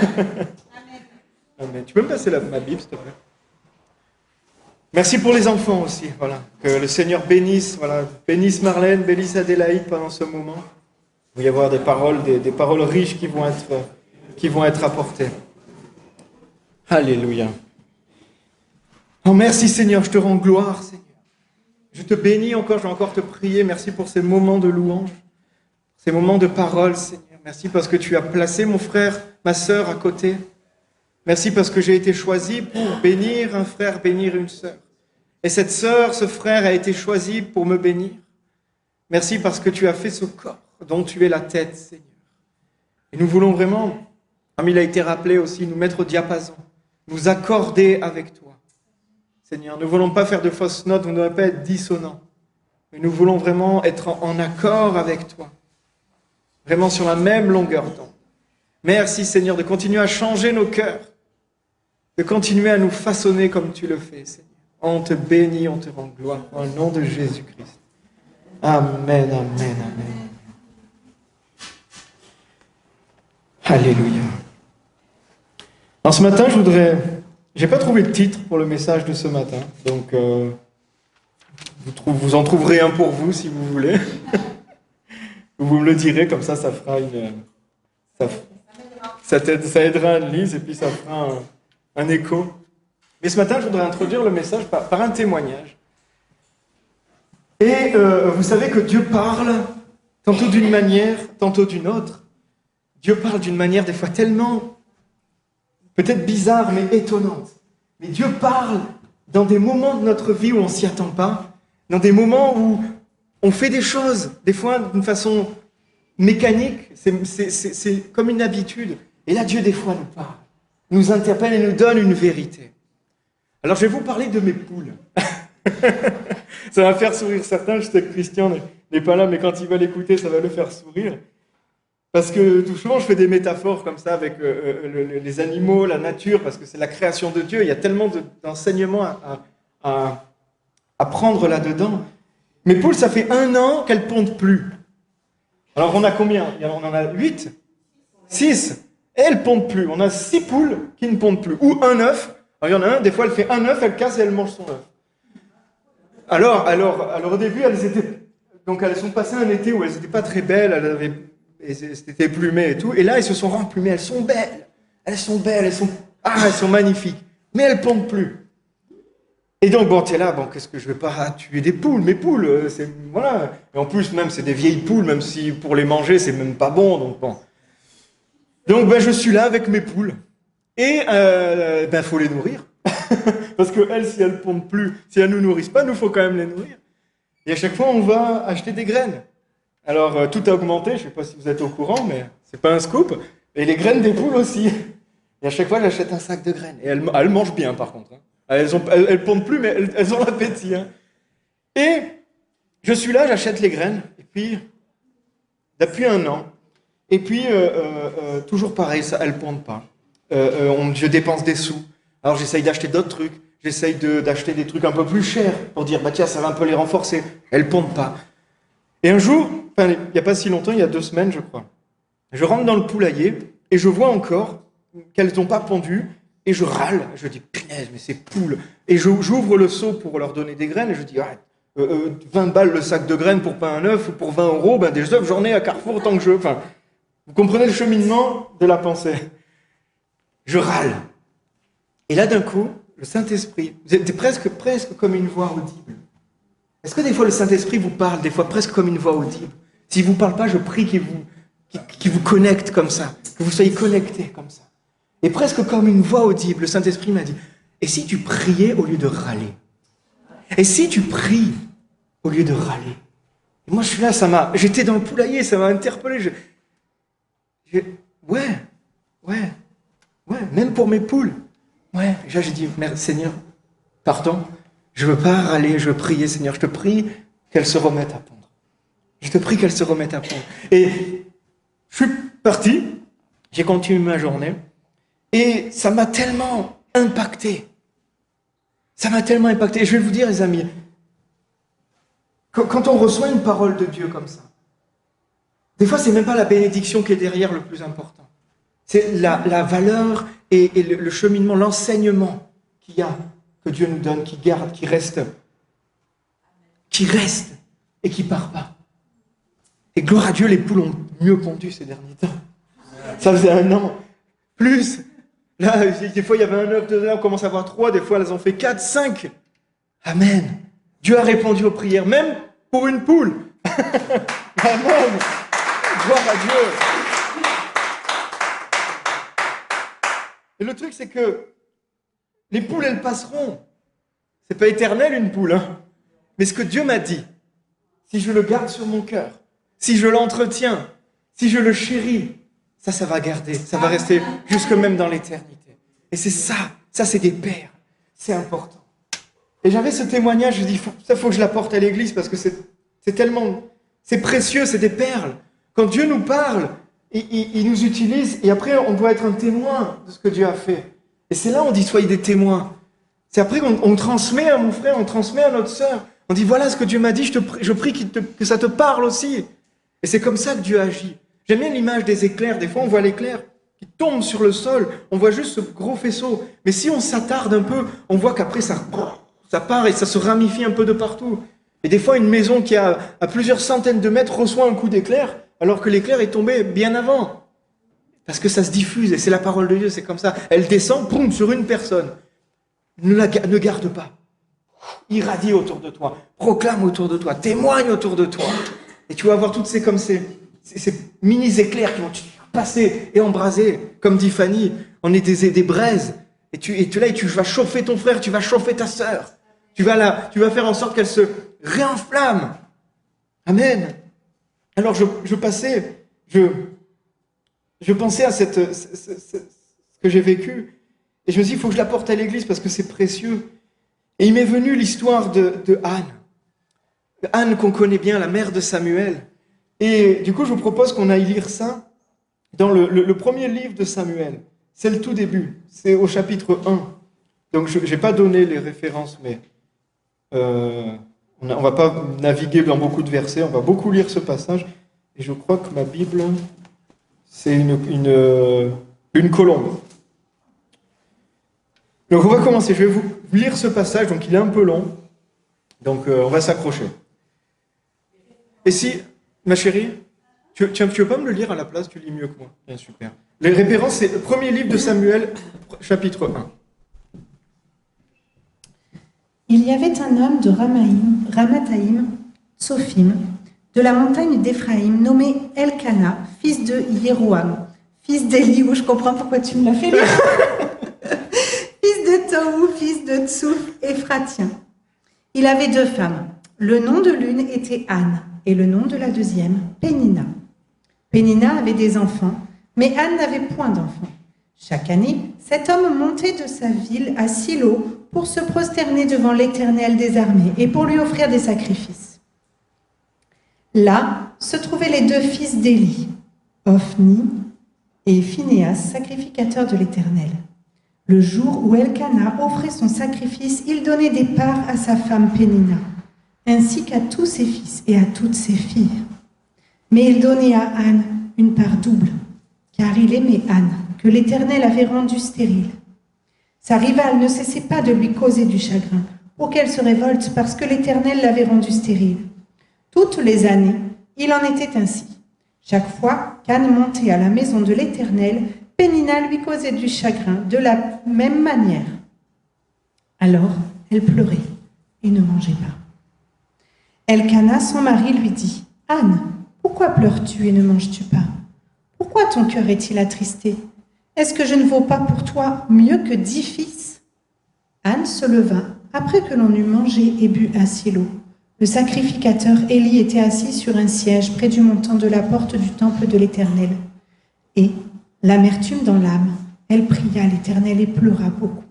Amen. Tu peux me passer ma Bible, s'il te plaît? Merci pour les enfants aussi, voilà. Que le Seigneur bénisse Marlène, bénisse Adélaïde pendant ce moment. Il va y avoir des paroles riches qui vont être apportées. Alléluia. Oh, merci Seigneur, je te rends gloire, Seigneur. Je te bénis encore, je vais encore te prier. Merci pour ces moments de louange, ces moments de parole, Seigneur. Merci parce que tu as placé mon frère, ma sœur à côté. Merci parce que j'ai été choisi pour bénir un frère, bénir une sœur. Et cette sœur, ce frère a été choisi pour me bénir. Merci parce que tu as fait ce corps dont tu es la tête, Seigneur. Et nous voulons vraiment, comme il a été rappelé aussi, nous mettre au diapason, nous accorder avec toi. Seigneur, nous ne voulons pas faire de fausses notes, nous ne voulons pas être dissonants. Mais nous voulons vraiment être en accord avec toi. vraiment sur la même longueur d'onde. Merci Seigneur de continuer à changer nos cœurs, de continuer à nous façonner comme tu le fais, Seigneur. On te bénit, on te rend gloire, au nom de Jésus-Christ. Amen, amen, amen. Alléluia. Alors ce matin, j'ai pas trouvé de titre pour le message de ce matin, donc vous en trouverez un pour vous si vous voulez. Vous me le direz, comme ça fera ça aidera Anne-Lise et puis ça fera un écho. Mais ce matin, je voudrais introduire le message par un témoignage. Et vous savez que Dieu parle tantôt d'une manière, tantôt d'une autre. Dieu parle d'une manière des fois tellement, peut-être bizarre, mais étonnante. Mais Dieu parle dans des moments de notre vie où on ne s'y attend pas, dans des moments où on fait des choses, des fois d'une façon mécanique, c'est comme une habitude. Et là, Dieu, des fois, nous parle, nous interpelle et nous donne une vérité. Alors, je vais vous parler de mes poules. Ça va faire sourire certains, je sais que Christian n'est pas là, mais quand il va l'écouter, ça va le faire sourire. Parce que tout souvent, je fais des métaphores comme ça avec les animaux, la nature, parce que c'est la création de Dieu. Il y a tellement d'enseignements à prendre là-dedans. Mes poules, ça fait 1 an qu'elles ne pondent plus. Alors, on a combien? On en a 8, 6, et elles ne pondent plus. On a 6 poules qui ne pondent plus. Ou un œuf. Alors, il y en a un, des fois, elle fait un œuf, elle casse et elle mange son œuf. Alors, au début, elles sont passées un été où elles n'étaient pas très belles, c'était plumées et tout. Et là, elles se sont remplumées, elles sont belles. Elles sont magnifiques. Mais elles ne pondent plus. Et donc, t'es là, qu'est-ce que je vais pas tuer des poules? Mes poules, voilà. Et en plus, même, c'est des vieilles poules, même si pour les manger, c'est même pas bon, donc bon. Donc, je suis là avec mes poules. Et, faut les nourrir. Parce que elles, si elles pondent plus, si elles nous nourrissent pas, nous, faut quand même les nourrir. Et à chaque fois, on va acheter des graines. Alors, tout a augmenté, je sais pas si vous êtes au courant, mais c'est pas un scoop. Et les graines des poules aussi. Et à chaque fois, j'achète un sac de graines. Et elles mangent bien, par contre. Hein. Elles pondent plus, mais elles ont l'appétit. Hein. Et je suis là, j'achète les graines. Et puis, depuis 1 an. Et puis, toujours pareil, elles pondent pas. Je dépense des sous. Alors, j'essaye d'acheter d'autres trucs. J'essaye d'acheter des trucs un peu plus chers pour dire, tiens, ça va un peu les renforcer. Elles pondent pas. Et un jour, il n'y a pas si longtemps, il y a 2 semaines, je crois, je rentre dans le poulailler et je vois encore qu'elles n'ont pas pondu. Et je râle, je dis, punaise, mais ces poules. Et j'ouvre le seau pour leur donner des graines, et je dis, 20 balles le sac de graines pour pas un œuf, ou pour 20 €, des œufs, j'en ai à Carrefour tant que je... Enfin, vous comprenez le cheminement de la pensée. Je râle. Et là, d'un coup, le Saint-Esprit, vous êtes presque comme une voix audible. Est-ce que des fois le Saint-Esprit vous parle, des fois presque comme une voix audible? S'il ne vous parle pas, je prie qu'il vous connecte comme ça, que vous soyez connectés comme ça. Et presque comme une voix audible, le Saint-Esprit m'a dit, et si tu priais au lieu de râler? Et si tu pries au lieu de râler? Et moi je suis là, j'étais dans le poulailler, ça m'a interpellé. Ouais, même pour mes poules. Ouais, j'ai dit, Seigneur, pardon, je veux pas râler, je veux prier, Seigneur, je te prie qu'elles se remettent à pondre. Je te prie qu'elles se remettent à pondre. Et je suis parti, j'ai continué ma journée. Et ça m'a tellement impacté. Ça m'a tellement impacté. Et je vais vous dire, les amis, quand on reçoit une parole de Dieu comme ça, des fois, c'est même pas la bénédiction qui est derrière le plus important. C'est la valeur et le cheminement, l'enseignement qu'il y a, que Dieu nous donne, qui garde, qui reste et qui part pas. Et gloire à Dieu, les poules ont mieux pondu ces derniers temps. Ça faisait 1 an. Plus. Là, des fois, il y avait 1 œuf, 2 œufs, on commence à avoir 3, des fois, elles en fait 4, 5. Amen. Dieu a répondu aux prières, même pour une poule. Amen. Gloire à Dieu. Et le truc, c'est que les poules, elles passeront. C'est pas éternel, une poule. Hein. Mais ce que Dieu m'a dit, si je le garde sur mon cœur, si je l'entretiens, si je le chéris, ça va garder, ça va rester jusque même dans l'éternité. Et c'est ça c'est des perles, c'est important. Et j'avais ce témoignage, je dis, faut que je l'apporte à l'église parce que c'est tellement, c'est précieux, c'est des perles. Quand Dieu nous parle, il nous utilise et après on doit être un témoin de ce que Dieu a fait. Et c'est là on dit soyez des témoins. C'est après qu'on transmet à mon frère, on transmet à notre sœur. On dit voilà ce que Dieu m'a dit, je prie que ça te parle aussi. Et c'est comme ça que Dieu agit. J'aime bien l'image des éclairs. Des fois on voit l'éclair qui tombe sur le sol, on voit juste ce gros faisceau. Mais si on s'attarde un peu, on voit qu'après ça part et ça se ramifie un peu de partout. Et des fois une maison qui a à plusieurs centaines de mètres reçoit un coup d'éclair, alors que l'éclair est tombé bien avant. Parce que ça se diffuse, et c'est la parole de Dieu, c'est comme ça. Elle descend, boum, sur une personne. Ne garde pas. Irradie autour de toi, proclame autour de toi, témoigne autour de toi. Et tu vas avoir toutes ces mini-éclairs qui vont passer et embraser. Comme dit Fanny, on est des braises. Et tu vas chauffer ton frère, tu vas chauffer ta sœur. Tu vas faire en sorte qu'elle se réenflamme. Amen. Alors je pensais à ce que j'ai vécu, et je me suis dit, il faut que je l'apporte à l'église parce que c'est précieux. Et il m'est venu l'histoire de Anne. Anne qu'on connaît bien, la mère de Samuel. Et du coup, je vous propose qu'on aille lire ça dans le premier livre de Samuel. C'est le tout début, c'est au chapitre 1. Donc je n'ai pas donné les références, mais on ne va pas naviguer dans beaucoup de versets, on va beaucoup lire ce passage. Et je crois que ma Bible, c'est une colombe. Donc on va commencer, je vais vous lire ce passage, donc il est un peu long, donc on va s'accrocher. Et si, ma chérie, tu veux pas me le lire à la place, tu lis mieux que moi. Bien, super. Les références, c'est le premier livre de Samuel, chapitre 1. Il y avait un homme de Ramathaïm, Tsophim, de la montagne d'Éphraïm, nommé Elkana, fils de Yéroam, fils d'Eliou, je comprends pourquoi tu me l'as fait lire, fils de Tohu, fils de Tsouf, Éphratien. Il avait 2 femmes. Le nom de l'une était Anne, et le nom de la deuxième, Pénina. Pénina avait des enfants, mais Anne n'avait point d'enfants. Chaque année, cet homme montait de sa ville à Silo pour se prosterner devant l'Éternel des armées et pour lui offrir des sacrifices. Là se trouvaient les 2 fils d'Élie, Ophni et Phinéas, sacrificateurs de l'Éternel. Le jour où Elkana offrait son sacrifice, il donnait des parts à sa femme Pénina, ainsi qu'à tous ses fils et à toutes ses filles. Mais il donnait à Anne une part double, car il aimait Anne, que l'Éternel avait rendue stérile. Sa rivale ne cessait pas de lui causer du chagrin, pour qu'elle se révolte parce que l'Éternel l'avait rendue stérile. Toutes les années, il en était ainsi. Chaque fois qu'Anne montait à la maison de l'Éternel, Pénina lui causait du chagrin de la même manière. Alors, elle pleurait et ne mangeait pas. Elkana, son mari, lui dit, « Anne, pourquoi pleures-tu et ne manges-tu pas? Pourquoi ton cœur est-il attristé? Est-ce que je ne vaux pas pour toi mieux que 10 fils ?» Anne se leva après que l'on eut mangé et bu à Silo. Le sacrificateur Élie était assis sur un siège près du montant de la porte du temple de l'Éternel. Et, l'amertume dans l'âme, elle pria l'Éternel et pleura beaucoup.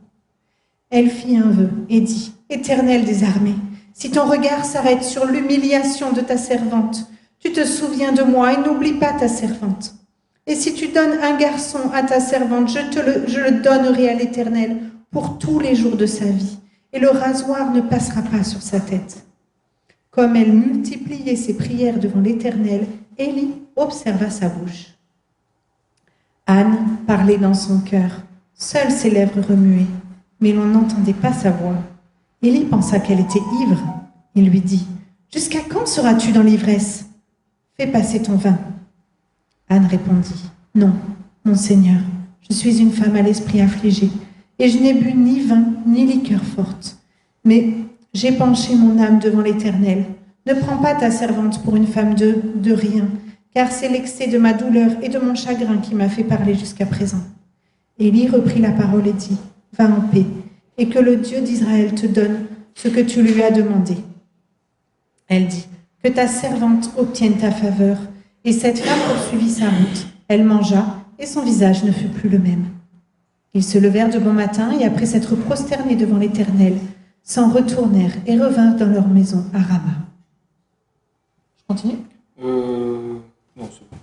Elle fit un vœu et dit, « Éternel des armées, si ton regard s'arrête sur l'humiliation de ta servante, tu te souviens de moi et n'oublie pas ta servante. Et si tu donnes un garçon à ta servante, je le donnerai à l'Éternel pour tous les jours de sa vie, et le rasoir ne passera pas sur sa tête. » Comme elle multipliait ses prières devant l'Éternel, Élie observa sa bouche. Anne parlait dans son cœur, seules ses lèvres remuaient, mais l'on n'entendait pas sa voix. Élie pensa qu'elle était ivre. Il lui dit, « Jusqu'à quand seras-tu dans l'ivresse? Fais passer ton vin. » Anne répondit, « Non, mon Seigneur, je suis une femme à l'esprit affligé, et je n'ai bu ni vin ni liqueur forte. Mais j'ai penché mon âme devant l'Éternel. Ne prends pas ta servante pour une femme de rien, car c'est l'excès de ma douleur et de mon chagrin qui m'a fait parler jusqu'à présent. » Élie reprit la parole et dit, « Va en paix, et que le Dieu d'Israël te donne ce que tu lui as demandé. » Elle dit, « Que ta servante obtienne ta faveur. » Et cette femme poursuivit sa route. Elle mangea, et son visage ne fut plus le même. Ils se levèrent de bon matin, et après s'être prosternés devant l'Éternel, s'en retournèrent et revinrent dans leur maison à Rama. Je continue? Non, c'est bon.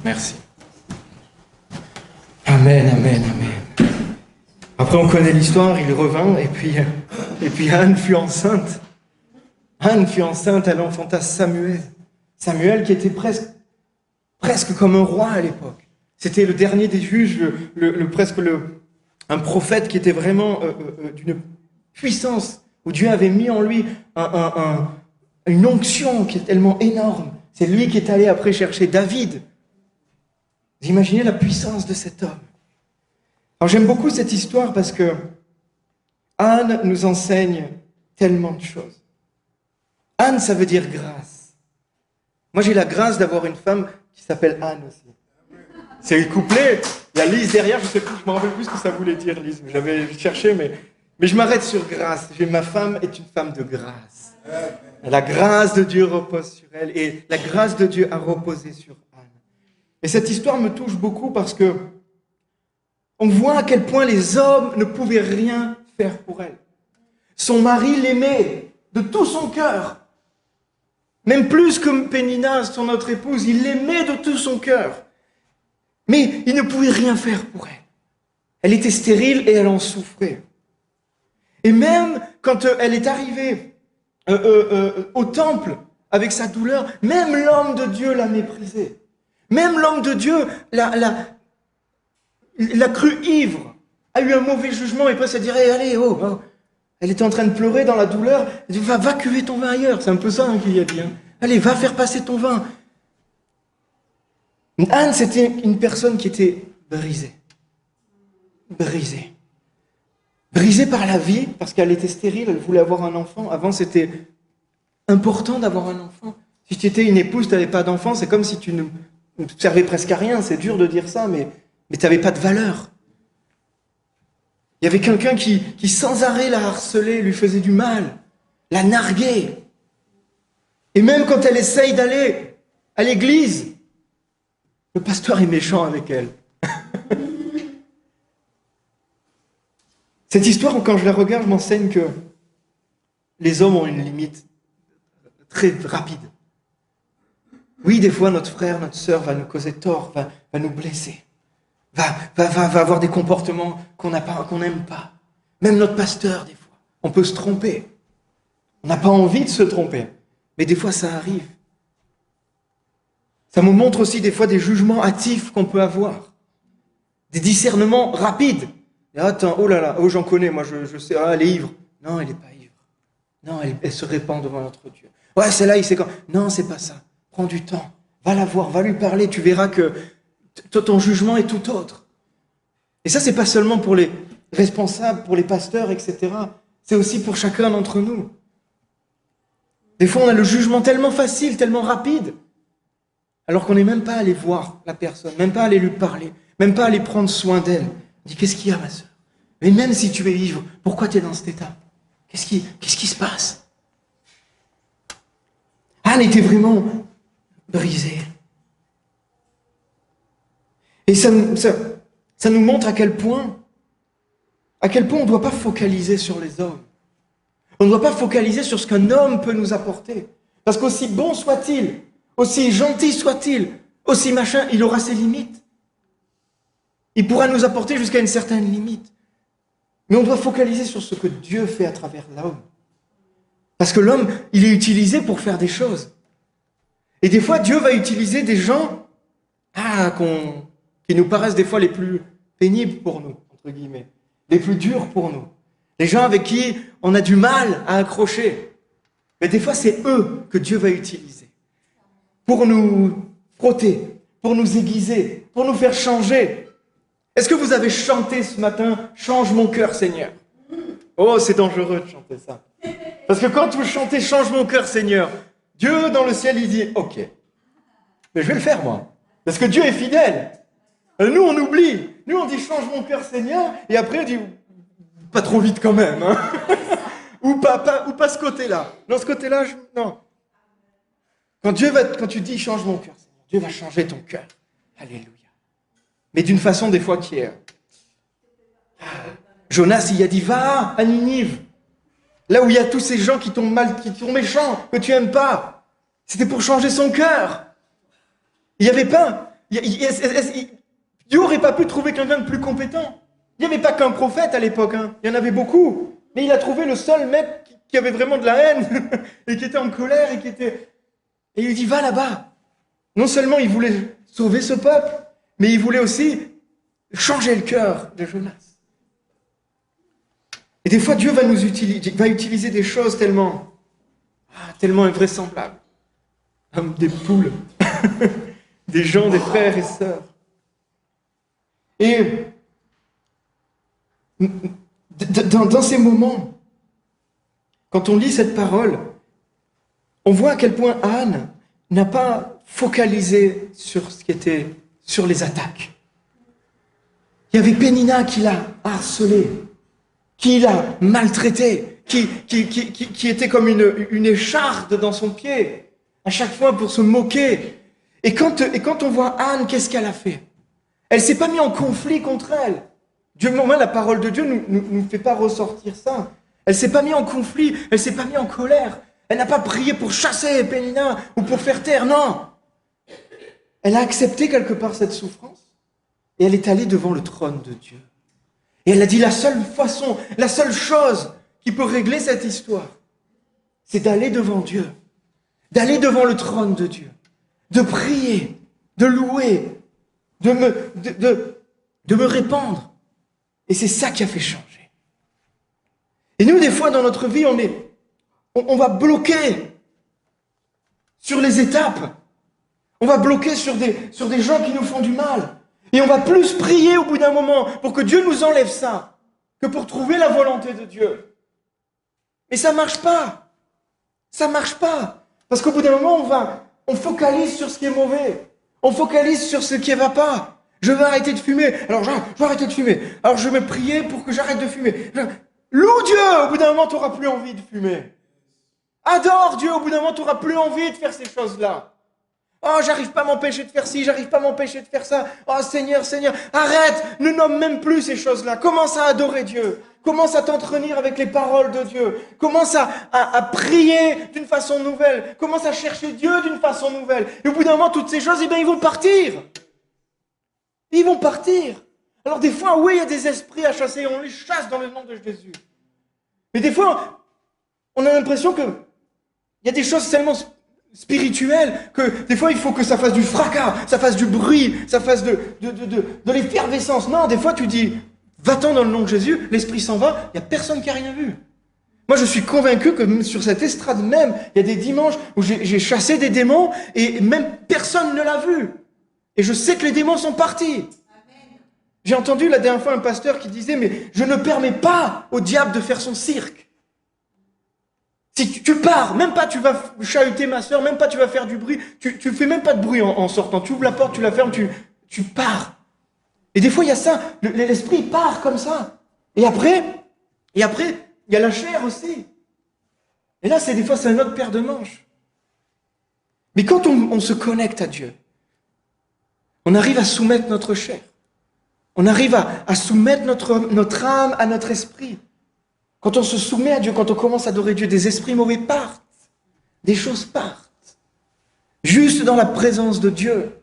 Merci. Amen, amen, amen. Après, on connaît l'histoire, il revint, et puis Anne fut enceinte. Anne fut enceinte, elle enfanta Samuel. Samuel qui était presque comme un roi à l'époque. C'était le dernier des juges, un prophète qui était vraiment d'une puissance, où Dieu avait mis en lui une onction qui est tellement énorme. C'est lui qui est allé après chercher David. Vous imaginez la puissance de cet homme. Alors j'aime beaucoup cette histoire parce que Anne nous enseigne tellement de choses. Anne, ça veut dire grâce. Moi, j'ai la grâce d'avoir une femme qui s'appelle Anne aussi. C'est couplé. Il y a Lise derrière, je me rappelle plus ce que ça voulait dire, Lise. J'avais cherché, mais je m'arrête sur grâce. Ma femme est une femme de grâce. La grâce de Dieu repose sur elle et la grâce de Dieu a reposé sur Anne. Et cette histoire me touche beaucoup parce que on voit à quel point les hommes ne pouvaient rien faire pour elle. Son mari l'aimait de tout son cœur. Même plus que Pénina, son autre épouse, il l'aimait de tout son cœur. Mais il ne pouvait rien faire pour elle. Elle était stérile et elle en souffrait. Et même quand elle est arrivée au temple avec sa douleur, même l'homme de Dieu l'a méprisée. Même l'homme de Dieu l'a cru ivre, a eu un mauvais jugement et presque à dire allez, oh. Elle était en train de pleurer dans la douleur. Elle dit va cuver ton vin ailleurs. C'est un peu ça qu'il y a dit. Allez, va faire passer ton vin. Anne, c'était une personne qui était brisée. Brisée par la vie, parce qu'elle était stérile, elle voulait avoir un enfant. Avant, c'était important d'avoir un enfant. Si tu étais une épouse, tu n'avais pas d'enfant, c'est comme si tu ne servais presque à rien. C'est dur de dire ça, mais tu n'avais pas de valeur. Il y avait quelqu'un qui sans arrêt la harcelait, lui faisait du mal, la narguait. Et même quand elle essaye d'aller à l'église, le pasteur est méchant avec elle. Cette histoire, quand je la regarde, je m'enseigne que les hommes ont une limite très rapide. Oui, des fois, notre frère, notre sœur va nous causer tort, va nous blesser, va avoir des comportements qu'on n'aime pas. Même notre pasteur, des fois, on peut se tromper. On n'a pas envie de se tromper, mais des fois, ça arrive. Ça me montre aussi des fois des jugements hâtifs qu'on peut avoir, des discernements rapides. Et attends, oh là là, oh j'en connais, moi je sais, elle est ivre. Non, elle n'est pas ivre. Non, elle se répand devant notre Dieu. Ouais, celle-là, il sait quand. Non, c'est pas ça. Prends du temps, va la voir, va lui parler, tu verras que ton jugement est tout autre. Et ça, c'est pas seulement pour les responsables, pour les pasteurs, etc. C'est aussi pour chacun d'entre nous. Des fois, on a le jugement tellement facile, tellement rapide, alors qu'on n'est même pas allé voir la personne, même pas allé lui parler, même pas allé prendre soin d'elle. On dit, qu'est-ce qu'il y a, ma sœur? Mais même si tu es ivre, pourquoi tu es dans cet état? Qu'est-ce qui se passe? Anne était vraiment brisée. Et ça nous montre à quel point on ne doit pas focaliser sur les hommes. On ne doit pas focaliser sur ce qu'un homme peut nous apporter. Parce qu'aussi bon soit-il, aussi gentil soit-il, aussi machin, il aura ses limites. Il pourra nous apporter jusqu'à une certaine limite. Mais on doit focaliser sur ce que Dieu fait à travers l'homme. Parce que l'homme, il est utilisé pour faire des choses. Et des fois, Dieu va utiliser des gens qui nous paraissent des fois les plus pénibles pour nous, entre guillemets, les plus durs pour nous. Les gens avec qui on a du mal à accrocher. Mais des fois, c'est eux que Dieu va utiliser pour nous frotter, pour nous aiguiser, pour nous faire changer. Est-ce que vous avez chanté ce matin « Change mon cœur, Seigneur » ? Oh, c'est dangereux de chanter ça. Parce que quand vous chantez « Change mon cœur, Seigneur », Dieu dans le ciel, il dit « Ok, mais je vais le faire, moi. » Parce que Dieu est fidèle. Nous, on oublie. Nous, on dit « Change mon cœur, Seigneur », et après, on dit « Pas trop vite quand même. Hein. » ou pas ce côté-là. Non, ce côté-là, non. Quand tu dis « Change mon cœur, Seigneur », Dieu va changer ton cœur. Alléluia. Mais d'une façon, des fois, qui est... Jonas, il a dit, va à Ninive. Là où il y a tous ces gens qui t'ont méchants, que tu n'aimes pas. C'était pour changer son cœur. Il n'y avait Dieu n'aurait pas pu trouver quelqu'un de plus compétent. Il n'y avait pas qu'un prophète à l'époque, hein. Il y en avait beaucoup. Mais il a trouvé le seul mec qui avait vraiment de la haine et qui était en colère et Et il lui dit, va là-bas. Non seulement il voulait sauver ce peuple, mais il voulait aussi changer le cœur de Jonas. Et des fois, Dieu va utiliser des choses tellement invraisemblables. Comme des poules, des gens, des frères et sœurs. Et dans ces moments, quand on lit cette parole, on voit à quel point Anne n'a pas focalisé sur les attaques. Il y avait Pénina qui l'a harcelé, qui l'a maltraité, qui était comme une écharde dans son pied, à chaque fois pour se moquer. Et quand on voit Anne, qu'est-ce qu'elle a fait? Elle s'est pas mise en conflit contre elle. La parole de Dieu nous fait pas ressortir ça. Elle s'est pas mise en conflit, elle s'est pas mise en colère. Elle n'a pas prié pour chasser Pénina ou pour faire taire, non. Elle a accepté quelque part cette souffrance et elle est allée devant le trône de Dieu. Et elle a dit la seule chose qui peut régler cette histoire, c'est d'aller devant Dieu, d'aller devant le trône de Dieu, de prier, de louer, de me répandre. Et c'est ça qui a fait changer. Et nous, des fois, dans notre vie, on va bloquer sur les étapes. On va bloquer sur des gens qui nous font du mal. Et on va plus prier au bout d'un moment pour que Dieu nous enlève ça que pour trouver la volonté de Dieu. Mais ça marche pas. Ça marche pas. Parce qu'au bout d'un moment, on focalise sur ce qui est mauvais. On focalise sur ce qui ne va pas. Je veux arrêter de fumer. Alors, je vais arrêter de fumer. Alors, je vais prier pour que j'arrête de fumer. Loue Dieu. Au bout d'un moment, tu n'auras plus envie de fumer. Adore Dieu. Au bout d'un moment, tu n'auras plus envie de faire ces choses-là. Oh, j'arrive pas à m'empêcher de faire ci, j'arrive pas à m'empêcher de faire ça. Oh, Seigneur, arrête. Ne nomme même plus ces choses-là. Commence à adorer Dieu. Commence à t'entretenir avec les paroles de Dieu. Commence à prier d'une façon nouvelle. Commence à chercher Dieu d'une façon nouvelle. Et au bout d'un moment, toutes ces choses, ils vont partir. Ils vont partir. Alors des fois, oui, il y a des esprits à chasser, on les chasse dans le nom de Jésus. Mais des fois, on a l'impression qu'il y a des choses tellement spirituelles que des fois, il faut que ça fasse du fracas, ça fasse du bruit, ça fasse de l'effervescence. Non, des fois, tu dis, va-t'en dans le nom de Jésus, l'esprit s'en va, il n'y a personne qui a rien vu. Moi, je suis convaincu que sur cette estrade même, il y a des dimanches où j'ai chassé des démons et même personne ne l'a vu. Et je sais que les démons sont partis. Amen. J'ai entendu la dernière fois un pasteur qui disait, mais je ne permets pas au diable de faire son cirque. Si tu pars, même pas tu vas chahuter ma soeur, même pas tu vas faire du bruit, tu fais même pas de bruit en sortant. Tu ouvres la porte, tu la fermes, tu pars. Et des fois, il y a ça, l'esprit part comme ça. Et après, il y a la chair aussi. Et là, des fois, c'est un autre paire de manches. Mais quand on se connecte à Dieu, on arrive à soumettre notre chair. On arrive à soumettre notre âme à notre esprit. Quand on se soumet à Dieu, quand on commence à adorer Dieu, des esprits mauvais partent. Des choses partent. Juste dans la présence de Dieu.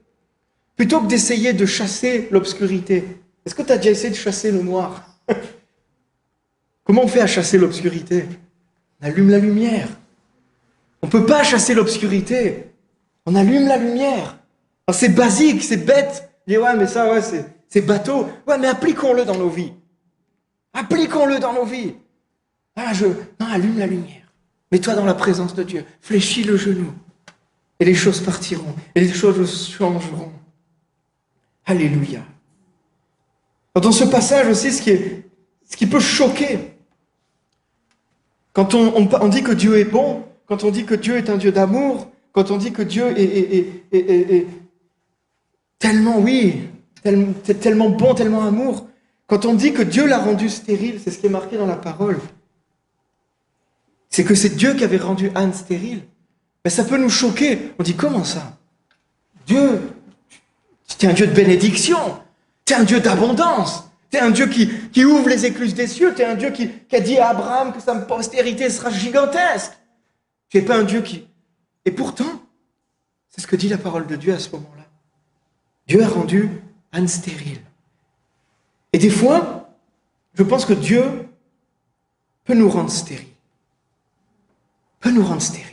Plutôt que d'essayer de chasser l'obscurité. Est-ce que tu as déjà essayé de chasser le noir? Comment on fait à chasser l'obscurité? On allume la lumière. On ne peut pas chasser l'obscurité. On allume la lumière. Alors c'est basique, c'est bête. Il dit, ouais, mais ça, ouais, c'est bateau. Ouais, mais appliquons-le dans nos vies. Appliquons-le dans nos vies. Non, allume la lumière. Mets-toi dans la présence de Dieu. Fléchis le genou. Et les choses partiront. Et les choses changeront. Alléluia. Dans ce passage aussi, ce qui peut choquer, quand on dit que Dieu est bon, quand on dit que Dieu est un Dieu d'amour, quand on dit que Dieu est tellement, oui, tellement bon, tellement amour, quand on dit que Dieu l'a rendu stérile, c'est ce qui est marqué dans la parole, c'est que c'est Dieu qui avait rendu Anne stérile. Mais ça peut nous choquer. On dit, comment ça? Dieu, tu es un Dieu de bénédiction, tu es un Dieu d'abondance, tu es un Dieu qui ouvre les écluses des cieux, tu es un Dieu qui a dit à Abraham que sa postérité sera gigantesque. Tu n'es pas un Dieu qui... Et pourtant, c'est ce que dit la parole de Dieu à ce moment-là. Dieu a rendu Anne stérile. Et des fois, je pense que Dieu peut nous rendre stériles. Peut nous rendre stériles.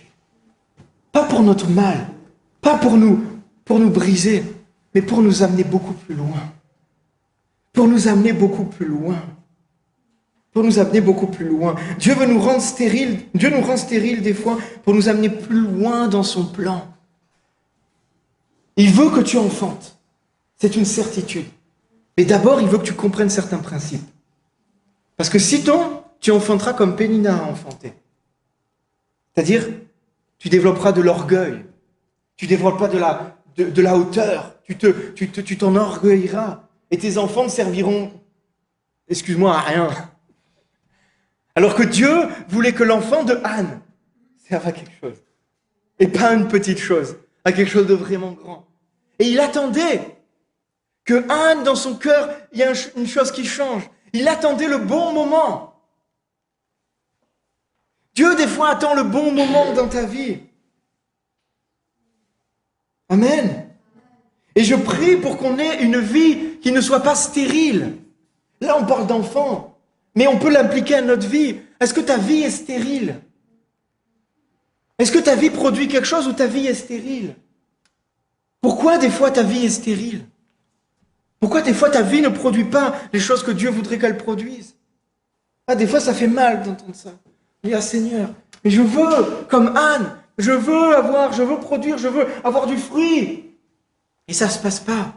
Pas pour notre mal, pas pour nous briser, mais pour nous amener beaucoup plus loin. Pour nous amener beaucoup plus loin. Pour nous amener beaucoup plus loin. Dieu veut nous rendre stériles. Dieu nous rend stériles des fois pour nous amener plus loin dans son plan. Il veut que tu enfantes. C'est une certitude. Mais d'abord, il veut que tu comprennes certains principes. Parce que sinon, tu enfanteras comme Pénina a enfanté. C'est-à-dire, tu développeras de l'orgueil. Tu développeras de la hauteur. Tu t'enorgueilleras. Et tes enfants ne serviront, excuse-moi, à rien. Alors que Dieu voulait que l'enfant de Anne serve à quelque chose. Et pas à une petite chose, à quelque chose de vraiment grand. Et il attendait que Anne, dans son cœur, il y a une chose qui change. Il attendait le bon moment. Dieu, des fois, attend le bon moment dans ta vie. Amen. Et je prie pour qu'on ait une vie qui ne soit pas stérile. Là, on parle d'enfants, mais on peut l'appliquer à notre vie. Est-ce que ta vie est stérile? Est-ce que ta vie produit quelque chose ou ta vie est stérile? Pourquoi des fois ta vie est stérile? Pourquoi des fois ta vie ne produit pas les choses que Dieu voudrait qu'elle produise? Ah, des fois ça fait mal d'entendre ça. Mais ah Seigneur, mais je veux, comme Anne, je veux produire, je veux avoir du fruit. Et ça ne se passe pas.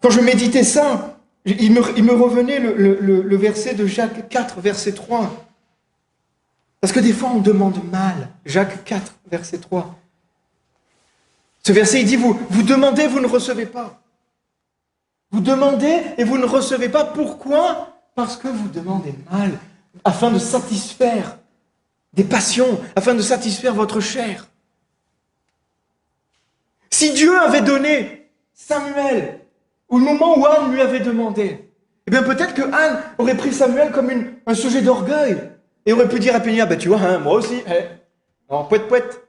Quand je méditais ça, il me revenait le verset de Jacques 4, verset 3. Parce que des fois on demande mal. Jacques 4, verset 3. Ce verset, il dit, vous demandez, vous ne recevez pas. Vous demandez et vous ne recevez pas. Pourquoi? Parce que vous demandez mal, afin de satisfaire des passions, afin de satisfaire votre chair. Si Dieu avait donné Samuel au moment où Anne lui avait demandé, eh bien peut-être que Anne aurait pris Samuel comme un sujet d'orgueil et aurait pu dire à Pénia, tu vois, hein, moi aussi, non, pouette.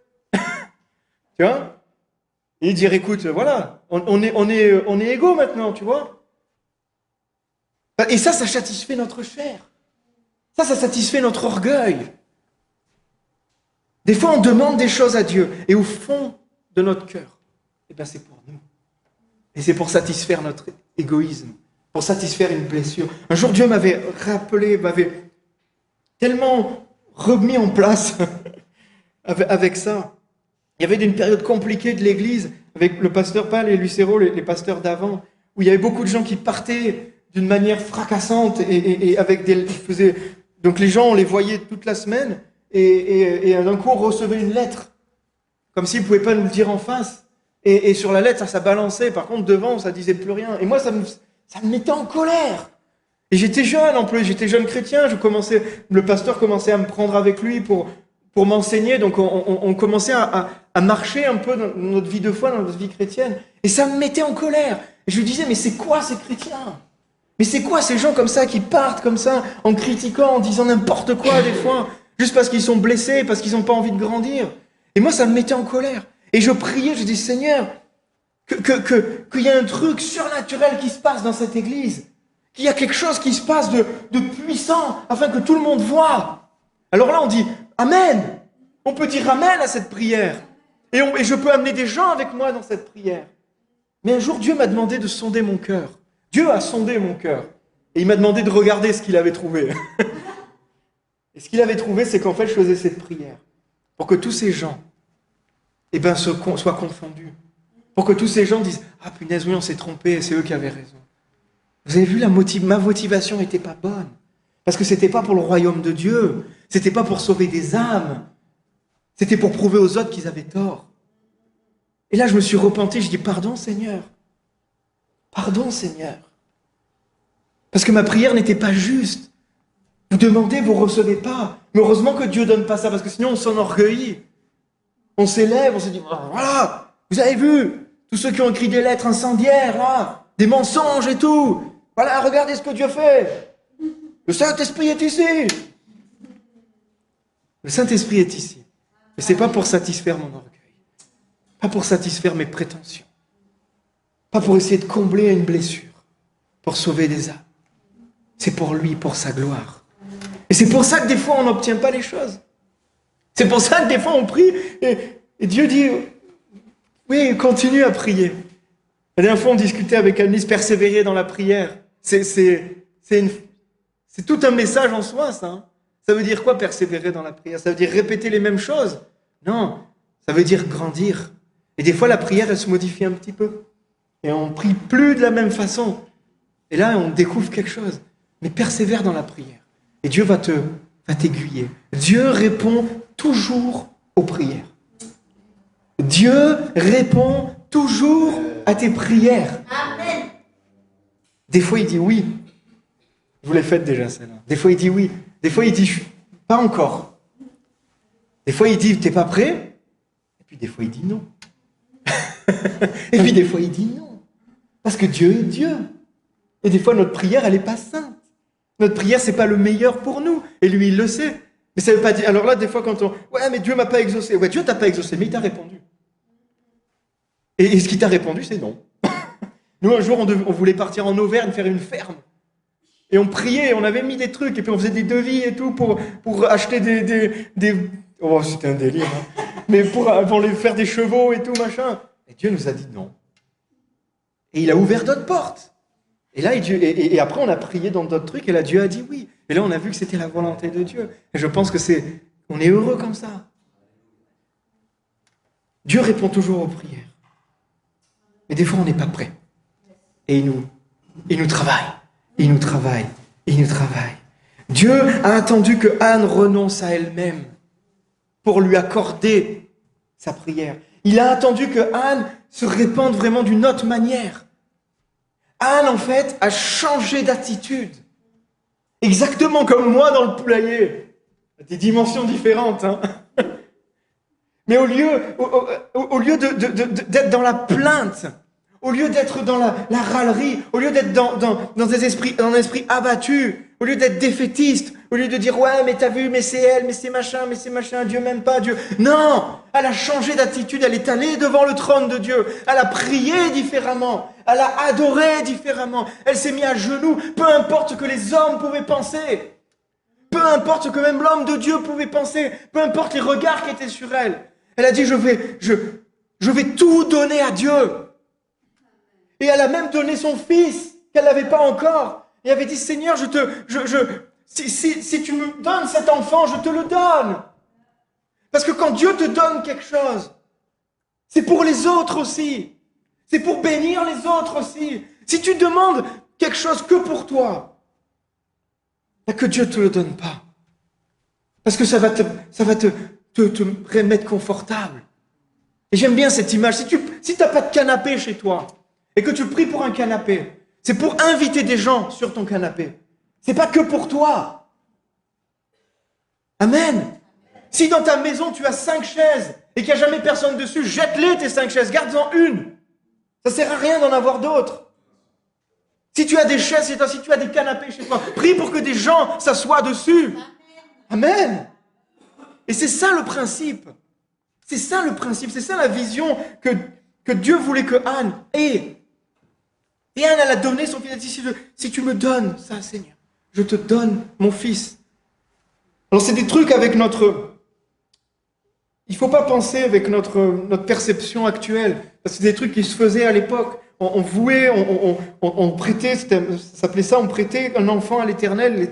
Tu vois? Et dire, écoute, voilà, on est égaux maintenant, tu vois. Et ça satisfait notre chair. Ça satisfait notre orgueil. Des fois, on demande des choses à Dieu. Et au fond de notre cœur, eh bien, c'est pour nous. Et c'est pour satisfaire notre égoïsme, pour satisfaire une blessure. Un jour, Dieu m'avait rappelé, m'avait tellement remis en place avec ça. Il y avait une période compliquée de l'Église, avec le pasteur Pal et Lucero, les pasteurs d'avant, où il y avait beaucoup de gens qui partaient d'une manière fracassante et avec des... Donc les gens, on les voyait toute la semaine, et d'un coup, on recevait une lettre, comme s'ils ne pouvaient pas nous le dire en face. Et sur la lettre, ça balançait, par contre, devant, ça disait plus rien. Et moi, ça me mettait en colère. Et j'étais jeune, en plus, j'étais jeune chrétien, le pasteur commençait à me prendre avec lui pour m'enseigner, donc on commençait à marcher un peu dans notre vie de foi, dans notre vie chrétienne, et ça me mettait en colère. Et je lui disais, mais c'est quoi ces chrétiens? Mais c'est quoi ces gens comme ça qui partent comme ça, en critiquant, en disant n'importe quoi des fois, juste parce qu'ils sont blessés, parce qu'ils n'ont pas envie de grandir? Et moi, ça me mettait en colère. Et je priais, je dis, Seigneur, qu'il y a un truc surnaturel qui se passe dans cette église, qu'il y a quelque chose qui se passe de puissant, afin que tout le monde voit. Alors là, on dit, Amen. On peut dire Amen à cette prière. Et je peux amener des gens avec moi dans cette prière. Mais un jour, Dieu m'a demandé de sonder mon cœur. Dieu a sondé mon cœur. Et il m'a demandé de regarder ce qu'il avait trouvé. Et ce qu'il avait trouvé, c'est qu'en fait, je faisais cette prière. Pour que tous ces gens, soient confondus. Pour que tous ces gens disent, ah punaise, oui, on s'est trompé, c'est eux qui avaient raison. Vous avez vu, ma motivation n'était pas bonne. Parce que c'était pas pour le royaume de Dieu. C'était pas pour sauver des âmes. C'était pour prouver aux autres qu'ils avaient tort. Et là, je me suis repenti, je dis, pardon Seigneur. Pardon Seigneur. Parce que ma prière n'était pas juste. Vous demandez, vous ne recevez pas. Mais heureusement que Dieu ne donne pas ça, parce que sinon on s'enorgueillit. On s'élève, on se dit, voilà, vous avez vu, tous ceux qui ont écrit des lettres incendiaires, là, des mensonges et tout. Voilà, regardez ce que Dieu fait. Le Saint-Esprit est ici. Le Saint-Esprit est ici. Mais ce n'est pas pour satisfaire mon orgueil. Pas pour satisfaire mes prétentions. Pas pour essayer de combler une blessure, pour sauver des âmes. C'est pour lui, pour sa gloire. Et c'est pour ça que des fois, on n'obtient pas les choses. C'est pour ça que des fois, on prie et Dieu dit, oui, continue à prier. La dernière fois, on discutait avec Annelise, persévérer dans la prière. C'est tout un message en soi, ça. Hein. Ça veut dire quoi, persévérer dans la prière? Ça veut dire répéter les mêmes choses? Non, ça veut dire grandir. Et des fois, la prière, elle se modifie un petit peu. Et on prie plus de la même façon. Et là, on découvre quelque chose. Mais persévère dans la prière. Et Dieu va t'aiguiller. Dieu répond toujours aux prières. Dieu répond toujours à tes prières. Amen. Des fois, il dit oui. Vous les faites déjà, celle-là. Des fois, il dit oui. Des fois, il dit pas encore. Des fois, il dit t'es pas prêt. Et puis, des fois, il dit non. Et puis, des fois, il dit non. Parce que Dieu est Dieu. Et des fois, notre prière, elle n'est pas sainte. Notre prière, c'est pas le meilleur pour nous. Et lui, il le sait. Mais ça veut pas dire... Alors là, des fois, quand on... Ouais, mais Dieu m'a pas exaucé. Ouais, Dieu t'a pas exaucé, mais il t'a répondu. Et ce qu'il t'a répondu, c'est non. Nous, un jour, on voulait partir en Auvergne, faire une ferme. Et on priait, on avait mis des trucs, et puis on faisait des devis et tout pour acheter des... Oh, c'était un délire. Hein. Mais pour les faire des chevaux et tout, machin. Et Dieu nous a dit non. Et il a ouvert d'autres portes. Et là, et après, on a prié dans d'autres trucs, et là, Dieu a dit oui. Et là, on a vu que c'était la volonté de Dieu. Et je pense que on est heureux comme ça. Dieu répond toujours aux prières. Mais des fois, on n'est pas prêt. Et il nous travaille. Il nous travaille. Il nous travaille. Dieu a attendu que Anne renonce à elle-même pour lui accorder sa prière. Il a attendu que Anne se répande vraiment d'une autre manière. Anne, en fait, a changé d'attitude. Exactement comme moi dans le poulailler. Des dimensions différentes. Hein. Mais au lieu d'être dans la plainte, au lieu d'être dans la râlerie, au lieu d'être dans un esprit abattu, au lieu d'être défaitiste, au lieu de dire « Ouais, mais t'as vu, mais c'est elle, mais c'est machin, Dieu m'aime pas, Dieu... » Non, elle a changé d'attitude, elle est allée devant le trône de Dieu, elle a prié différemment, elle a adoré différemment, elle s'est mise à genoux, peu importe ce que les hommes pouvaient penser, peu importe ce que même l'homme de Dieu pouvait penser, peu importe les regards qui étaient sur elle. Elle a dit « Je vais tout donner à Dieu. » Et elle a même donné son fils, qu'elle n'avait pas encore. Et elle avait dit, Seigneur, si tu me donnes cet enfant, je te le donne. Parce que quand Dieu te donne quelque chose, c'est pour les autres aussi. C'est pour bénir les autres aussi. Si tu demandes quelque chose que pour toi, que Dieu ne te le donne pas. Parce que ça va te remettre confortable. Et j'aime bien cette image. Si tu n'as pas de canapé chez toi, et que tu pries pour un canapé, c'est pour inviter des gens sur ton canapé. C'est pas que pour toi. Amen. Si dans ta maison tu as 5 chaises et qu'il n'y a jamais personne dessus, jette-les tes 5 chaises, garde-en une. Ça sert à rien d'en avoir d'autres. Si tu as des chaises chez toi, si tu as des canapés chez toi, prie pour que des gens s'assoient dessus. Amen. Et c'est ça le principe. C'est ça le principe, c'est ça la vision que Dieu voulait que Anne ait. Et Anne, elle a donné son fils. Elle a dit, si tu me donnes ça, Seigneur, je te donne mon fils. Alors c'est des trucs avec notre... Il ne faut pas penser avec notre perception actuelle. Parce que c'est des trucs qui se faisaient à l'époque. On vouait, on prêtait, ça s'appelait ça, on prêtait un enfant à l'Éternel.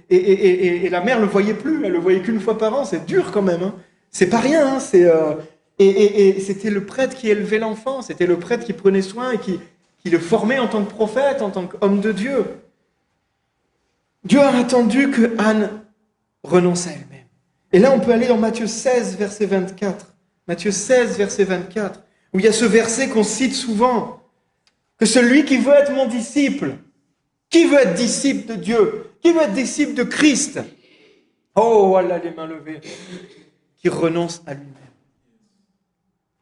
Et la mère ne le voyait plus. Elle le voyait qu'une fois par an. C'est dur quand même. Hein. C'est pas rien. Hein. Et c'était le prêtre qui élevait l'enfant. C'était le prêtre qui prenait soin et qui le formait en tant que prophète, en tant qu'homme de Dieu. Dieu a attendu que Anne renonce à elle-même. Et là, on peut aller dans Matthieu 16, verset 24. Matthieu 16, verset 24, où il y a ce verset qu'on cite souvent, que celui qui veut être mon disciple, qui veut être disciple de Dieu, qui veut être disciple de Christ, oh, voilà les mains levées, qui renonce à lui-même.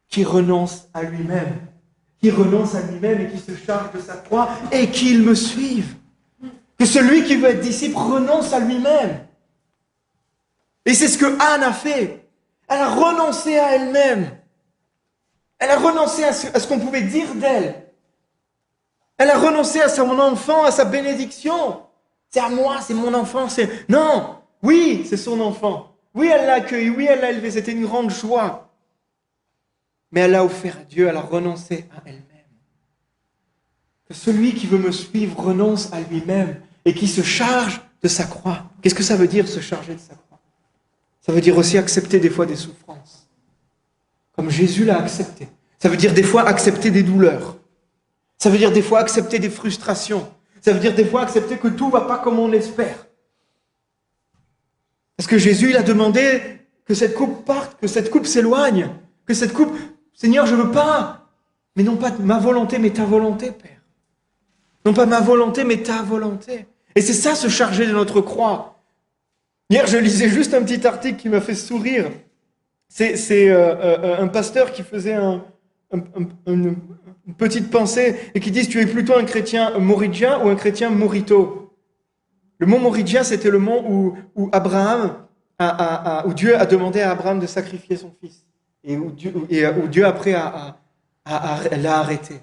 Qui renonce à lui-même. Qui renonce à lui-même et qui se charge de sa croix et qu'il me suive. Que celui qui veut être disciple renonce à lui-même. Et c'est ce que Anne a fait. Elle a renoncé à elle-même. Elle a renoncé à ce qu'on pouvait dire d'elle. Elle a renoncé à son enfant, à sa bénédiction. C'est à moi, c'est mon enfant. Non, oui, c'est son enfant. Oui, elle l'a accueilli, oui, elle l'a élevé. C'était une grande joie. Mais elle l'a offert à Dieu, elle a renoncé à elle-même. Que celui qui veut me suivre renonce à lui-même et qui se charge de sa croix. Qu'est-ce que ça veut dire, se charger de sa croix? Ça veut dire aussi accepter des fois des souffrances, comme Jésus l'a accepté. Ça veut dire des fois accepter des douleurs. Ça veut dire des fois accepter des frustrations. Ça veut dire des fois accepter que tout ne va pas comme on l'espère. Parce que Jésus, il a demandé que cette coupe parte, que cette coupe s'éloigne, que cette coupe, Seigneur, je ne veux pas, mais non pas ma volonté, mais ta volonté, Père. Non pas ma volonté, mais ta volonté. Et c'est ça, se charger de notre croix. Hier, je lisais juste un petit article qui m'a fait sourire. C'est un pasteur qui faisait une petite pensée et qui dit, tu es plutôt un chrétien moridien ou un chrétien morito. Le mot moridien, c'était le mot où où Dieu a demandé à Abraham de sacrifier son fils. Et où Dieu après l'a arrêté.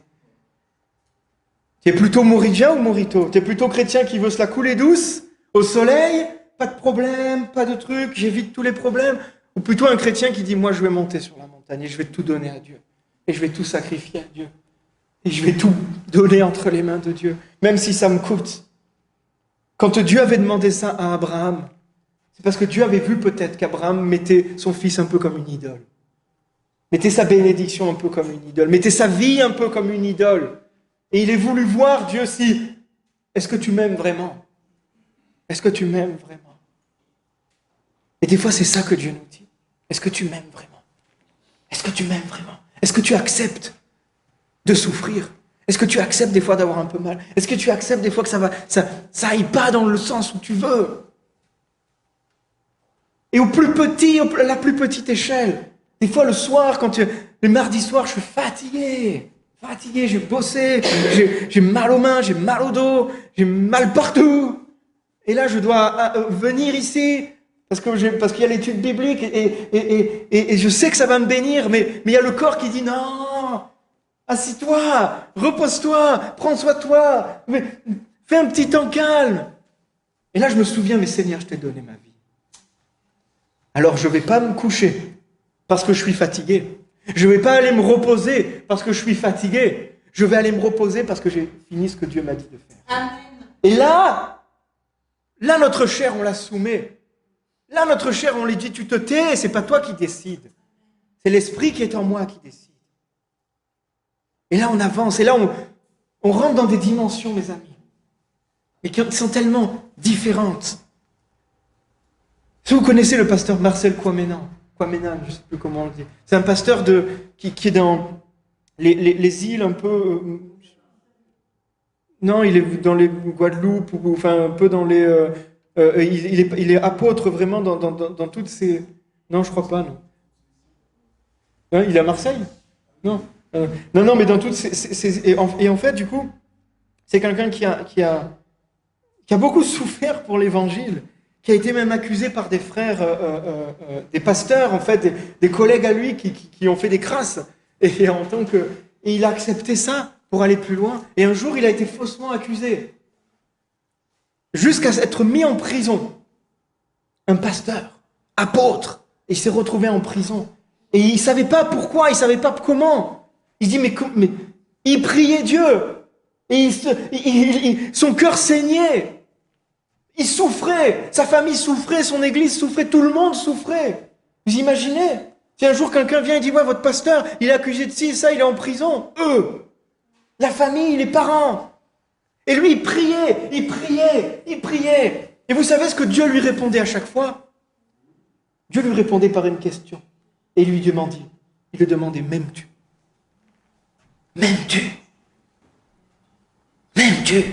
Tu es plutôt moridien ou morito? Tu es plutôt chrétien qui veut se la couler douce, au soleil, pas de problème, pas de truc, j'évite tous les problèmes? Ou plutôt un chrétien qui dit, moi je vais monter sur la montagne et je vais tout donner à Dieu. Et je vais tout sacrifier à Dieu. Et je vais tout donner entre les mains de Dieu, même si ça me coûte. Quand Dieu avait demandé ça à Abraham, c'est parce que Dieu avait vu peut-être qu'Abraham mettait son fils un peu comme une idole. Mettait sa bénédiction un peu comme une idole. Mettait sa vie un peu comme une idole. Et il est voulu voir Dieu si, est-ce que tu m'aimes vraiment? Est-ce que tu m'aimes vraiment? Et des fois, c'est ça que Dieu nous dit. Est-ce que tu m'aimes vraiment? Est-ce que tu m'aimes vraiment? Est-ce que tu acceptes de souffrir? Est-ce que tu acceptes des fois d'avoir un peu mal? Est-ce que tu acceptes des fois que ça aille pas dans le sens où tu veux? Et la plus petite échelle, des fois le soir, le mardi soir, je suis fatigué, j'ai bossé, j'ai mal aux mains, j'ai mal au dos, j'ai mal partout. Et là, je dois venir ici parce qu'il y a l'étude biblique et je sais que ça va me bénir, mais il y a le corps qui dit non, assis-toi, repose-toi, prends soin de toi, fais un petit temps calme. Et là, je me souviens, mais Seigneur, je t'ai donné ma vie. Alors, je ne vais pas me coucher parce que je suis fatigué. Je ne vais pas aller me reposer parce que je suis fatigué. Je vais aller me reposer parce que j'ai fini ce que Dieu m'a dit de faire. Amen. Et là, notre chair, on la soumet. Là, notre chair, on lui dit, tu te tais, c'est pas toi qui décides. C'est l'esprit qui est en moi qui décide. Et là, on avance. Et là, on rentre dans des dimensions, mes amis. Et qui sont tellement différentes. Si vous connaissez le pasteur Marcel Kwamenan, je ne sais plus comment on le dit. C'est un pasteur qui est dans les îles un peu... non, il est dans les Guadeloupe, enfin un peu dans les... il est apôtre vraiment dans toutes ces... Non, je crois pas, non. Hein, il est à Marseille? Non. Non, mais dans toutes ces... Et en fait, du coup, c'est quelqu'un qui a beaucoup souffert pour l'évangile, qui a été même accusé par des frères, des pasteurs, en fait, des collègues à lui qui ont fait des crasses. Et il a accepté ça pour aller plus loin. Et un jour, il a été faussement accusé. Jusqu'à être mis en prison. Un pasteur, apôtre. Et il s'est retrouvé en prison. Et il ne savait pas pourquoi, il ne savait pas comment. Il se dit, mais il priait Dieu. Et son cœur saignait. Il souffrait, sa famille souffrait, son église souffrait, tout le monde souffrait. Vous imaginez? Si un jour quelqu'un vient et dit, ouais, votre pasteur, il est accusé de ci, ça, il est en prison. Eux, la famille, les parents. Et lui, il priait. Et vous savez ce que Dieu lui répondait à chaque fois? Dieu lui répondait par une question. Et il lui demandait, m'aimes-tu? M'aimes-tu? M'aimes-tu?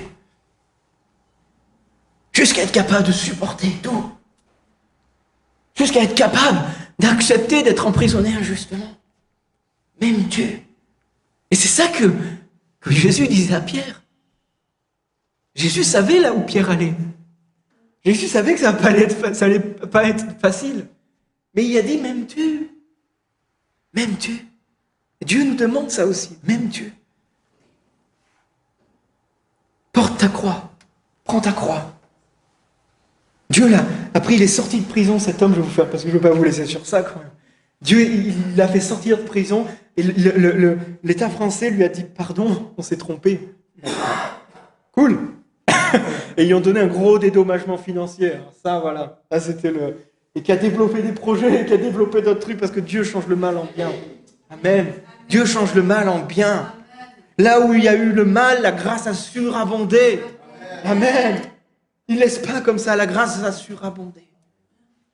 Jusqu'à être capable de supporter tout. Jusqu'à être capable d'accepter d'être emprisonné injustement. Même Dieu. Et c'est ça que Jésus disait à Pierre. Jésus savait là où Pierre allait. Jésus savait que ça allait pas être facile. Mais il a dit, m'aimes-tu? M'aimes-tu? Dieu nous demande ça aussi. M'aimes-tu? ta croix. Prends ta croix. Dieu, là, après il est sorti de prison, cet homme, je vais vous faire, parce que je ne veux pas vous laisser sur ça quand même. Dieu, il l'a fait sortir de prison, et l'État français lui a dit, pardon, on s'est trompé. Cool. Et ils ont donné un gros dédommagement financier. Alors ça, voilà. Ça, c'était le... Et qui a développé des projets, et qui a développé d'autres trucs, parce que Dieu change le mal en bien. Amen. Dieu change le mal en bien. Là où il y a eu le mal, la grâce a surabondé. Amen. Il ne laisse pas comme ça, la grâce a surabondé.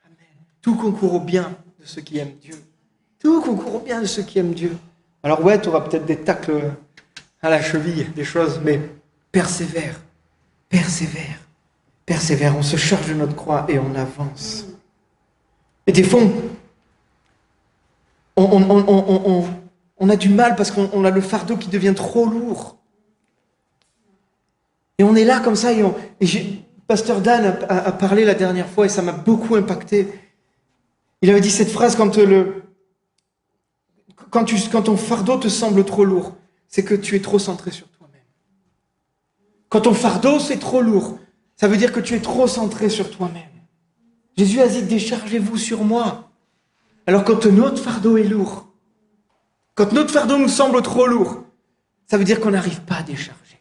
Amen. Tout concourt au bien de ceux qui aiment Dieu. Tout concourt au bien de ceux qui aiment Dieu. Alors ouais, tu auras peut-être des tacles à la cheville, des choses, mais persévère. Persévère. Persévère. On se charge de notre croix et on avance. Et des fois, on a du mal parce qu'on a le fardeau qui devient trop lourd. Et on est là comme ça. Pasteur Dan a parlé la dernière fois et ça m'a beaucoup impacté. Il avait dit cette phrase, quand ton fardeau te semble trop lourd, c'est que tu es trop centré sur toi-même. Quand ton fardeau c'est trop lourd, ça veut dire que tu es trop centré sur toi-même. Jésus a dit, déchargez-vous sur moi. Alors quand notre fardeau est lourd, quand notre fardeau nous semble trop lourd, ça veut dire qu'on n'arrive pas à décharger.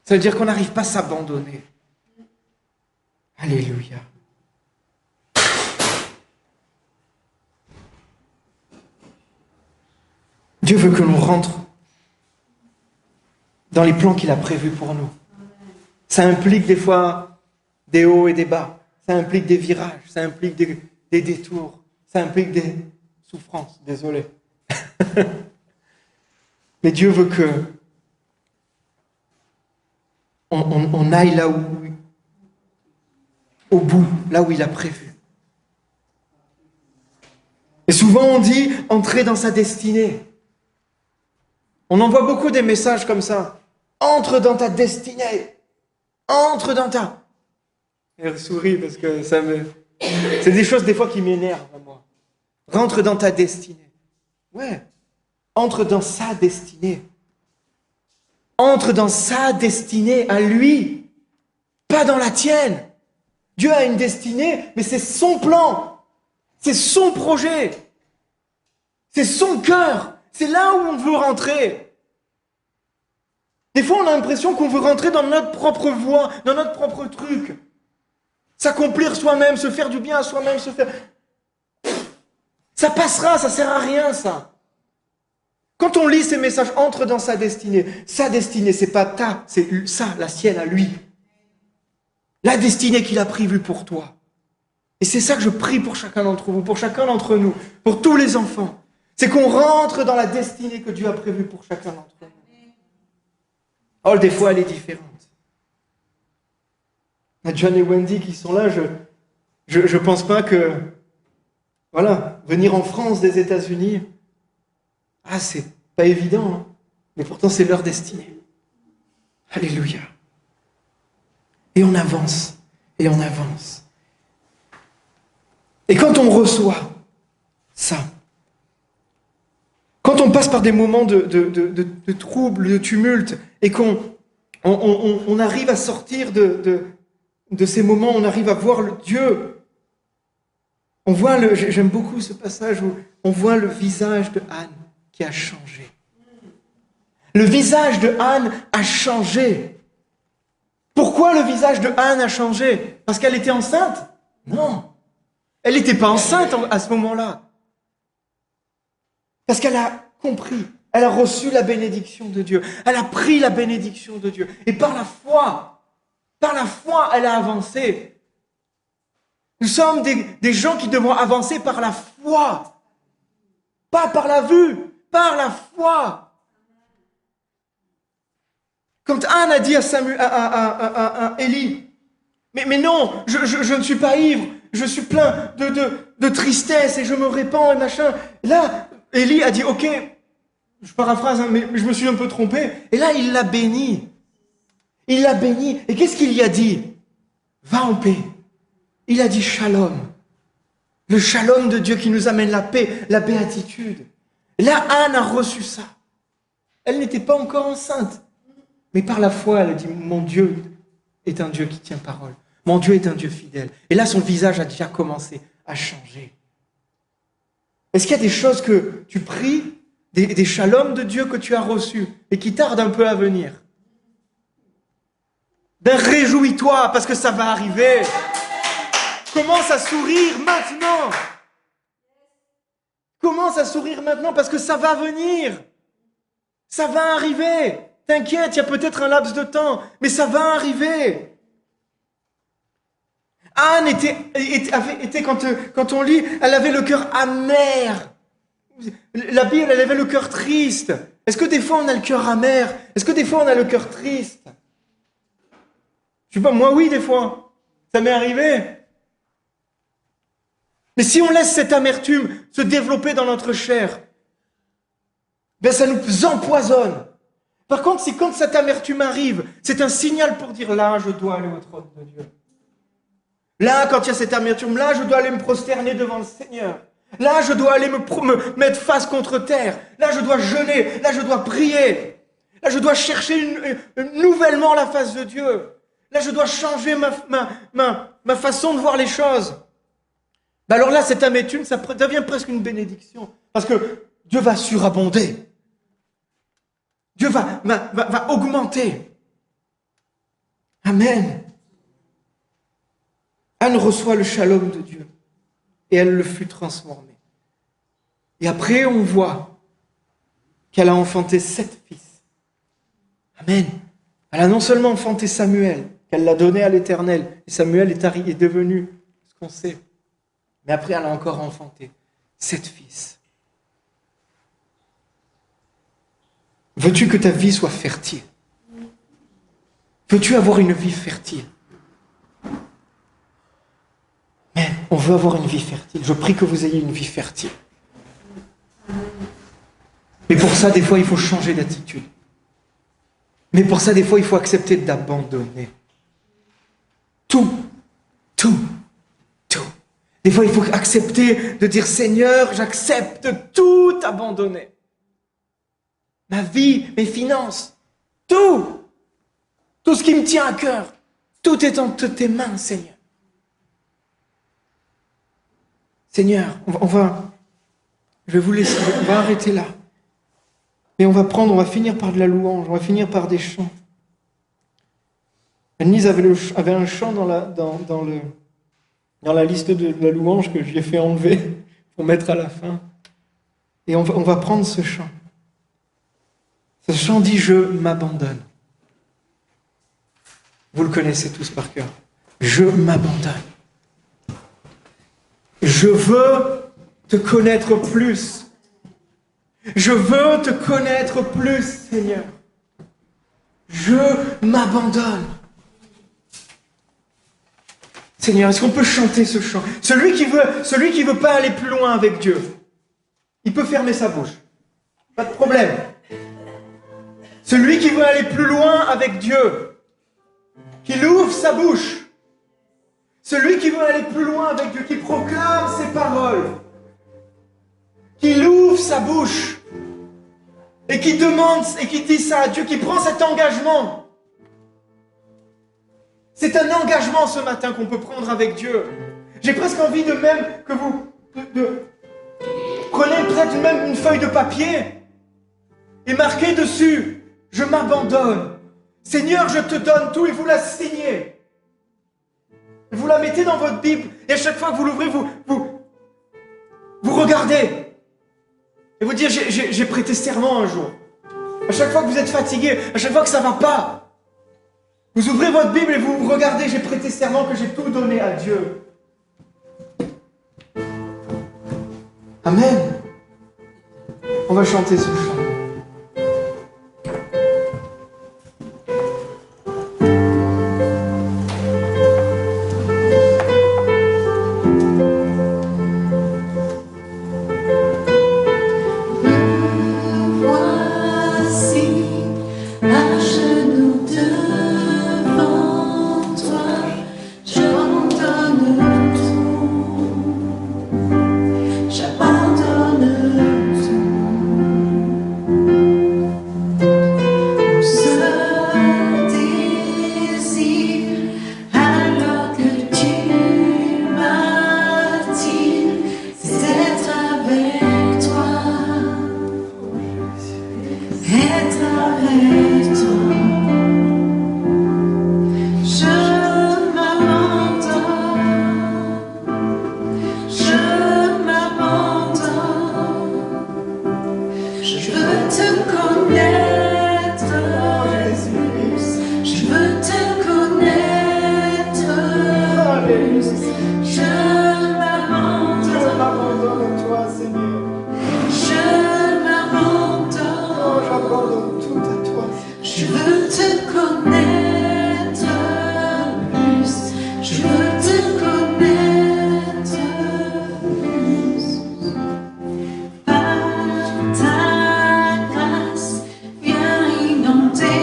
Ça veut dire qu'on n'arrive pas à s'abandonner. Alléluia. Dieu veut que l'on rentre dans les plans qu'il a prévus pour nous. Ça implique des fois des hauts et des bas. Ça implique des virages, ça implique des détours, ça implique des souffrances, désolé. Mais Dieu veut que on aille là où, au bout, là où il a prévu. Et souvent on dit entrer dans sa destinée. On envoie beaucoup des messages comme ça. Entre dans ta destinée. Entre dans ta... Elle sourit parce que ça me... C'est des choses des fois qui m'énervent à moi. Rentre dans ta destinée. Ouais. Entre dans sa destinée. Entre dans sa destinée à lui. Pas dans la tienne. Dieu a une destinée, mais c'est son plan. C'est son projet. C'est son cœur. C'est là où on veut rentrer. Des fois, on a l'impression qu'on veut rentrer dans notre propre voie, dans notre propre truc. S'accomplir soi-même, se faire du bien à soi-même, se faire... Ça passera, ça sert à rien, ça. Quand on lit ces messages, entre dans sa destinée, c'est pas ta, c'est ça, la sienne à lui. La destinée qu'il a prévue pour toi. Et c'est ça que je prie pour chacun d'entre vous, pour chacun d'entre nous, pour tous les enfants. C'est qu'on rentre dans la destinée que Dieu a prévue pour chacun d'entre nous. Oh, des fois, elle est différente. Il y a John et Wendy qui sont là, je pense pas que... Voilà, venir en France des États-Unis, c'est pas évident, hein, mais pourtant c'est leur destinée. Alléluia. Et on avance, et on avance. Et quand on reçoit ça, quand on passe par des moments de trouble, de tumulte, et qu'on arrive à sortir de ces moments, on arrive à voir le Dieu. On voit j'aime beaucoup ce passage où on voit le visage de Anne qui a changé. Le visage de Anne a changé. Pourquoi le visage de Anne a changé? Parce qu'elle était enceinte? Non. Elle n'était pas enceinte à ce moment-là. Parce qu'elle a compris, elle a reçu la bénédiction de Dieu. Elle a pris la bénédiction de Dieu. Et par la foi, elle a avancé. Nous sommes des gens qui devons avancer par la foi. Pas par la vue, par la foi. Quand Anne a dit à Élie, mais non, je ne suis pas ivre, je suis plein de tristesse et je me répands et machin. Là, Élie a dit, ok, je paraphrase, hein, mais je me suis un peu trompé. Et là, il l'a béni. Il l'a béni. Et qu'est-ce qu'il y a dit? Va en paix. Il a dit shalom. Le shalom de Dieu qui nous amène la paix, la béatitude. Et là, Anne a reçu ça. Elle n'était pas encore enceinte. Mais par la foi, elle a dit, mon Dieu est un Dieu qui tient parole. Mon Dieu est un Dieu fidèle. Et là, son visage a déjà commencé à changer. Est-ce qu'il y a des choses que tu pries, des shalom de Dieu que tu as reçus et qui tardent un peu à venir? Ben réjouis-toi parce que ça va arriver. Commence à sourire maintenant. Commence à sourire maintenant parce que ça va venir. Ça va arriver. T'inquiète, il y a peut-être un laps de temps, mais ça va arriver. Anne était quand on lit, elle avait le cœur amer. La Bible, elle avait le cœur triste. Est-ce que des fois on a le cœur amer? Est-ce que des fois on a le cœur triste? Je sais pas, moi oui, des fois. Ça m'est arrivé. Mais si on laisse cette amertume se développer dans notre chair, ben ça nous empoisonne. Par contre, si quand cette amertume arrive, c'est un signal pour dire là, je dois aller au trône de Dieu. Là, quand il y a cette amertume, là, je dois aller me prosterner devant le Seigneur. Là, je dois aller me mettre face contre terre. Là, je dois jeûner. Là, je dois prier. Là, je dois chercher nouvellement la face de Dieu. Là, je dois changer ma façon de voir les choses. Ben alors là, cette amertume, ça devient presque une bénédiction. Parce que Dieu va surabonder. Dieu va augmenter. Amen. Anne reçoit le shalom de Dieu. Et elle le fut transformée. Et après, on voit qu'elle a enfanté 7 fils. Amen. Elle a non seulement enfanté Samuel, qu'elle l'a donné à l'Éternel. Et Samuel est devenu ce qu'on sait. Mais après, elle a encore enfanté 7 fils. Veux-tu que ta vie soit fertile? Veux-tu avoir une vie fertile? Mais on veut avoir une vie fertile. Je prie que vous ayez une vie fertile. Mais pour ça, des fois, il faut changer d'attitude. Mais pour ça, des fois, il faut accepter d'abandonner. Tout. Des fois, il faut accepter de dire, Seigneur, j'accepte de tout abandonner. Ma vie, mes finances, tout ce qui me tient à cœur, tout est entre tes mains, Seigneur. Seigneur, je vais vous laisser, on va arrêter là. Mais on va finir par de la louange, on va finir par des chants. Denise avait un chant dans la liste de la louange que j'ai fait enlever pour mettre à la fin. Et on va prendre ce chant. Ce chant dit « Je m'abandonne ». Vous le connaissez tous par cœur. Je m'abandonne. Je veux te connaître plus. Je veux te connaître plus, Seigneur. Je m'abandonne. Seigneur, est-ce qu'on peut chanter ce chant? Celui qui veut pas aller plus loin avec Dieu, il peut fermer sa bouche. Pas de problème. Celui qui veut aller plus loin avec Dieu, qu'il ouvre sa bouche. Celui qui veut aller plus loin avec Dieu, qui proclame ses paroles, qu'il ouvre sa bouche et qui demande et qui dit ça à Dieu, qui prend cet engagement. C'est un engagement ce matin qu'on peut prendre avec Dieu. J'ai presque envie de même que vous prenez peut-être même une feuille de papier et marquez dessus « Je m'abandonne ». Seigneur, je te donne tout et vous la signez. Vous la mettez dans votre Bible et à chaque fois que vous l'ouvrez, vous regardez. Et vous dites, j'ai prêté serment un jour. À chaque fois que vous êtes fatigué, à chaque fois que ça ne va pas, vous ouvrez votre Bible et vous regardez, j'ai prêté serment que j'ai tout donné à Dieu. Amen. On va chanter ce chant. J'abandonne tout. Je veux te connaître plus. Je veux te connaître plus. Par ta grâce, viens inonder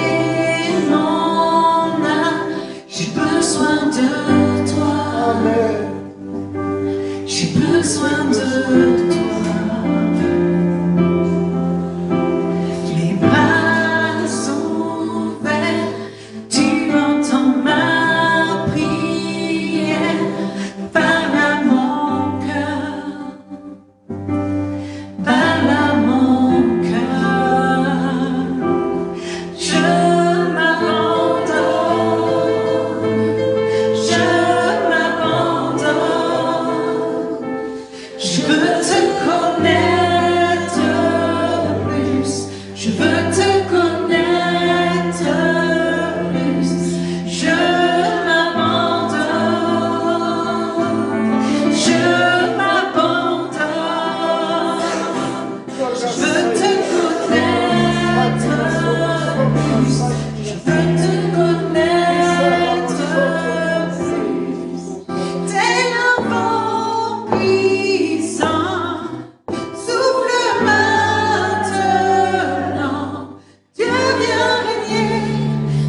mon âme. J'ai besoin de toi. Amen. J'ai besoin de toi. Les bras ouverts, tu entends ma prière. Parle à mon cœur, parle à mon cœur. Je m'abandonne, je m'abandonne. Je veux te connaître plus. Je veux te connaître plus. Je m'abandonne. Je m'abandonne. Je veux te connaître plus. Je veux te connaître plus. Tel un vent puissant, souffle maintenant. Dieu vient régner,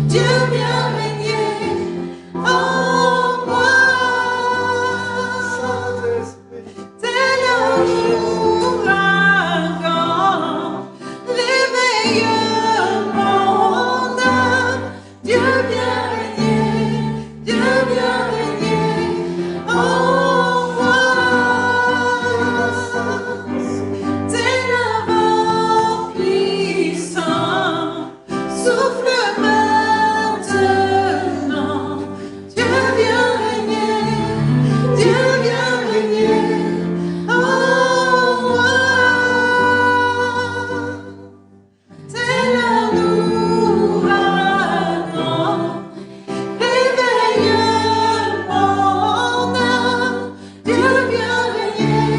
Dieu vient régner en moi. Tel un ouragan, réveille mon âme. Dieu vient régner, Dieu vient régner en moi. Tel un vent puissant, souffle maintenant. Dieu vient régner, Dieu vient régner en moi. Tel un ouragan, réveille mon âme. Dieu vient régner,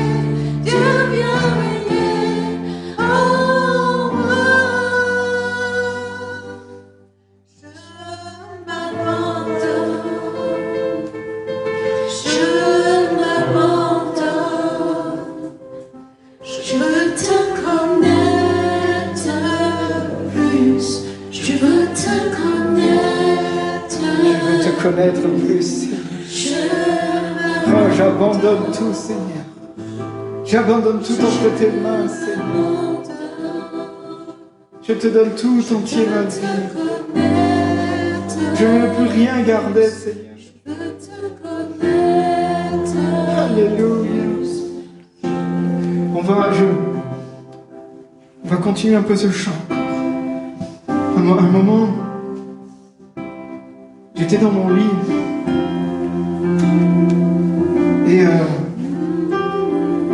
Dieu vient régner en moi. Je m'abandonne, je m'abandonne. Je veux te connaître plus. Je veux te connaître. Je veux te connaître plus. Je Oh, j'abandonne tout, Seigneur. J'abandonne tout entre tes mains, Seigneur. Je te donne tout entier, ma vie. Je ne veux plus rien garder, Seigneur. Alléluia. On va continuer un peu ce chant. Un moment, j'étais dans mon lit et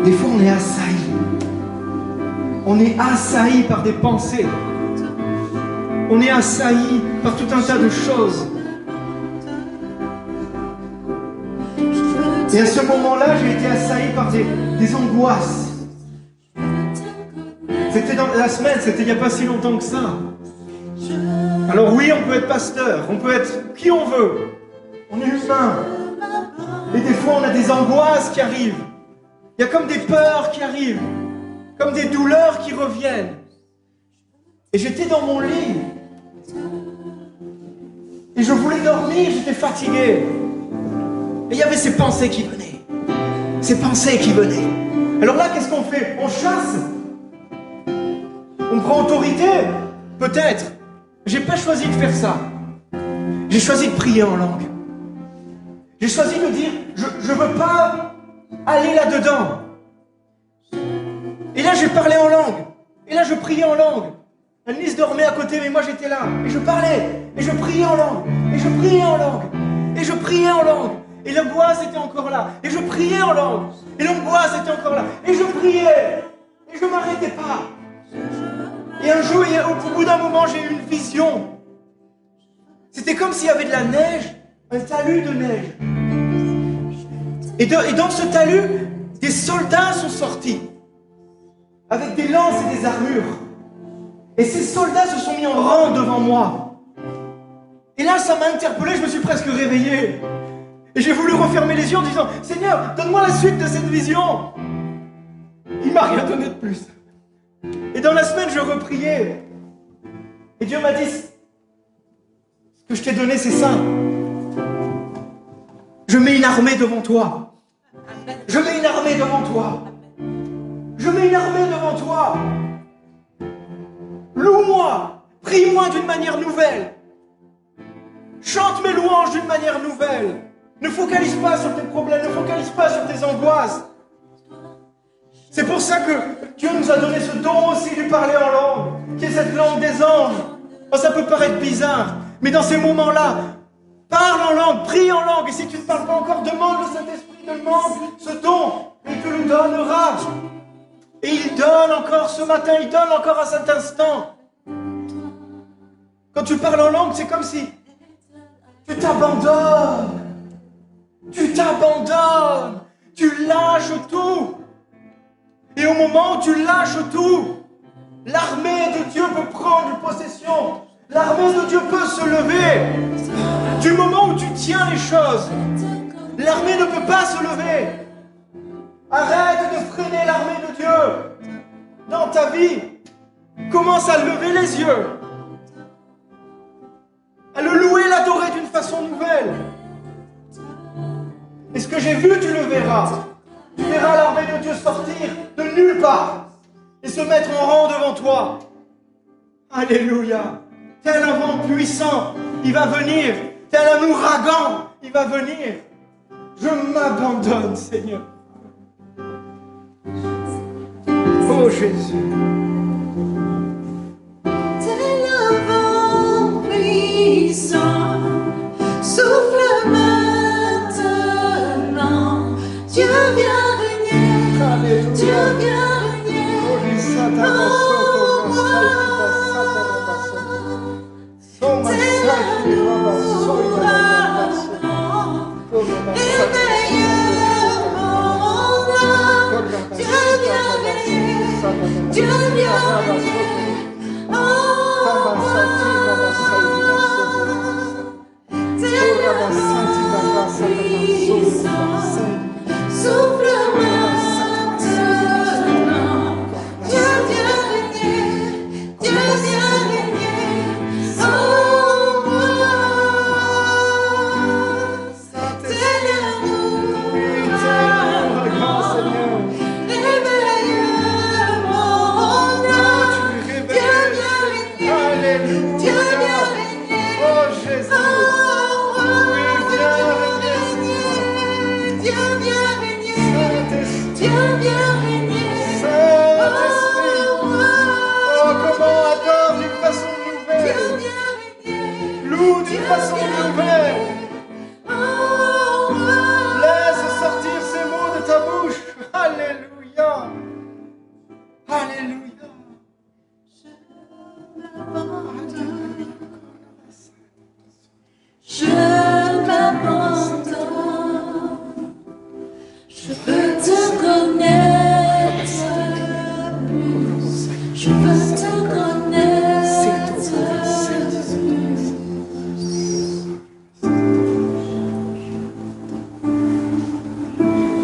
des fois on est assailli. On est assailli par des pensées. On est assailli par tout un tas de choses. Et à ce moment-là, j'ai été assailli par des angoisses. C'était dans la semaine, c'était il n'y a pas si longtemps que ça. Alors oui, on peut être pasteur, on peut être qui on veut. On est humain. Et des fois, on a des angoisses qui arrivent. Il y a comme des peurs qui arrivent. Comme des douleurs qui reviennent. Et j'étais dans mon lit. Et je voulais dormir, j'étais fatigué. Et il y avait ces pensées qui venaient. Ces pensées qui venaient. Alors là, qu'est-ce qu'on fait? On chasse? On prend autorité? Peut-être. J'ai pas choisi de faire ça. J'ai choisi de prier en langue. J'ai choisi de dire, je veux pas aller là-dedans. Et là, j'ai parlé en langue. Et là, je priais en langue. Annelise dormait à côté, mais moi j'étais là. Et je parlais. Et je priais en langue. Et je priais en langue. Et je priais en langue. Et l'angoisse était encore là. Et je priais en langue. Et l'angoisse était encore là. Et je priais. Et je ne m'arrêtais pas. Et un jour, au bout d'un moment, j'ai eu une vision. C'était comme s'il y avait de la neige, un talus de neige. Et dans ce talus, des soldats sont sortis. Avec des lances et des armures. Et ces soldats se sont mis en rang devant moi. Et là, ça m'a interpellé, je me suis presque réveillé. Et j'ai voulu refermer les yeux en disant, Seigneur, donne-moi la suite de cette vision. Il m'a rien donné de plus. Et dans la semaine, je repriais. Et Dieu m'a dit, ce que je t'ai donné, c'est ça. Je mets une armée devant toi. Je mets une armée devant toi. Je mets une armée devant toi. Loue-moi. Prie-moi d'une manière nouvelle. Chante mes louanges d'une manière nouvelle. Ne focalise pas sur tes problèmes. Ne focalise pas sur tes angoisses. C'est pour ça que Dieu nous a donné ce don aussi de parler en langue, qui est cette langue des anges. Oh, ça peut paraître bizarre, mais dans ces moments-là, parle en langue, prie en langue. Et si tu ne parles pas encore, demande au Saint-Esprit de demande ce don, et tu le donneras. Et il donne encore ce matin, il donne encore à cet instant. Quand tu parles en langue, c'est comme si tu t'abandonnes. Tu t'abandonnes. Tu lâches tout. Et au moment où tu lâches tout, l'armée de Dieu peut prendre possession. L'armée de Dieu peut se lever. Du moment où tu tiens les choses, l'armée ne peut pas se lever. Arrête de freiner l'armée de Dieu dans ta vie. Commence à lever les yeux, à le louer, l'adorer d'une façon nouvelle. Et ce que j'ai vu, tu le verras. Tu verras l'armée de Dieu sortir de nulle part et se mettre en rang devant toi. Alléluia. Tel un vent puissant, il va venir. Tel un ouragan, il va venir. Je m'abandonne, Seigneur. Oh Jésus. Tel un vent puissant, souffle maintenant. Dieu vient régner. Dieu vient régner. Dieu vient régner. Souffle maintenant. Dieu vient régner. Dieu vient régner. D'une façon nouvelle. Laisse sortir ces mots de ta bouche. Alléluia. Alléluia. Je m'abandonne. Je veux te connaître plus. Je veux te connaître plus.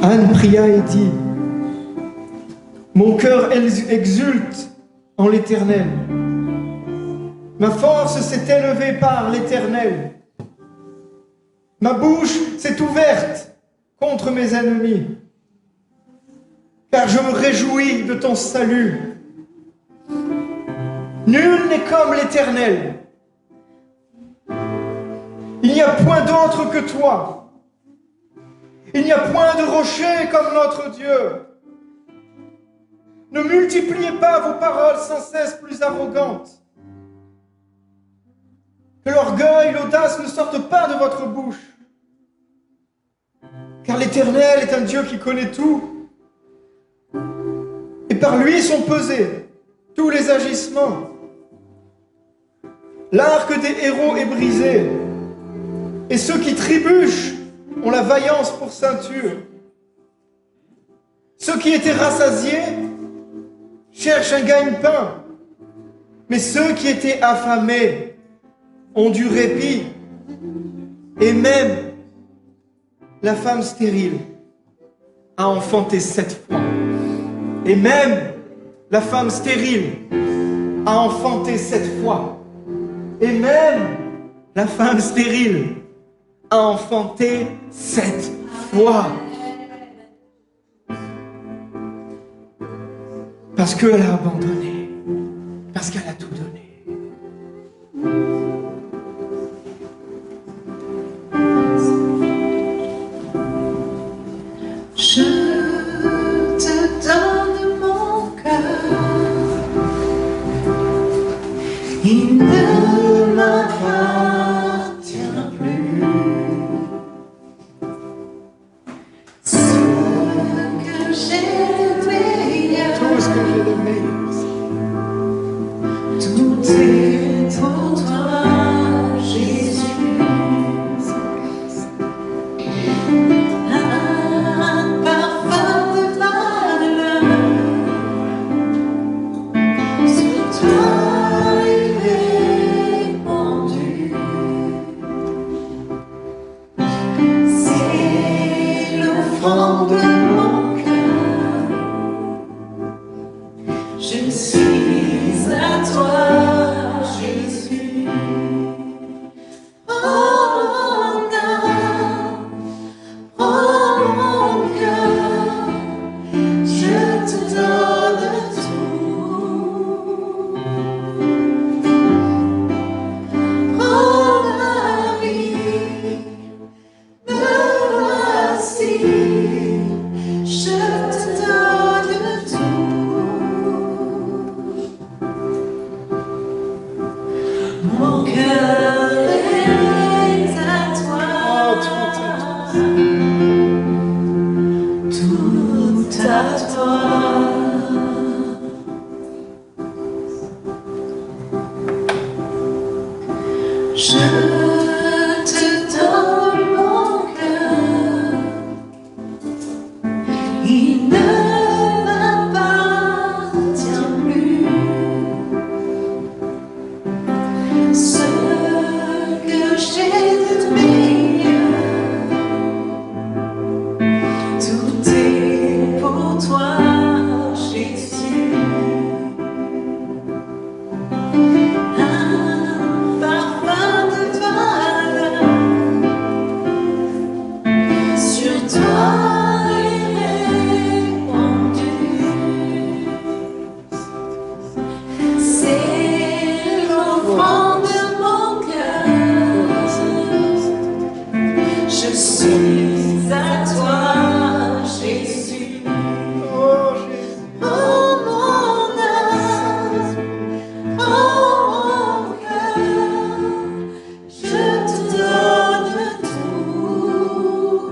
Anne pria et dit, mon cœur exulte en l'Éternel. Ma force s'est élevée par l'Éternel. Ma bouche s'est ouverte contre mes ennemis. Car je me réjouis de ton salut. Nul n'est comme l'Éternel. Il n'y a point d'autre que toi. Il n'y a point de rocher comme notre Dieu. Ne multipliez pas vos paroles sans cesse plus arrogantes. Que l'orgueil, l'audace ne sortent pas de votre bouche. Car l'Éternel est un Dieu qui connaît tout. Et par lui sont pesés tous les agissements. L'arc des héros est brisé. Et ceux qui trébuchent ont la vaillance pour ceinture. Ceux qui étaient rassasiés cherchent un gagne-pain. Mais ceux qui étaient affamés ont du répit. Et même la femme stérile a enfanté 7 fois. Et même la femme stérile a enfanté 7 fois. Et même la femme stérile a enfanté 7 fois. Parce qu'elle a abandonné. Parce qu'elle a tout donné. Je te donne mon cœur, il ne m'appartient plus. Ce que j'ai de meilleur, Tout ce que j'ai de meilleur, tout est pour toi, Jésus. Un parfum de malheur sur toi est répandu. C'est l'offrande de mon cœur. Je suis à toi, Jésus. Oh mon âme, oh mon cœur, je te donne tout. Oh ma vie, me voici, je te donne tout. Mon cœur est à oh, toi, tout tout à toi. Je te donne mon cœur, il ne m'appartient plus. Ce que j'ai de meilleur, tout est pour toi, Jésus. Un parfum de valeur sur toi est répandu. C'est l'offrande de mon cœur. Je suis à toi, Jésus. Oh Jésus, Oh mon âme, oh mon cœur, je te donne tout.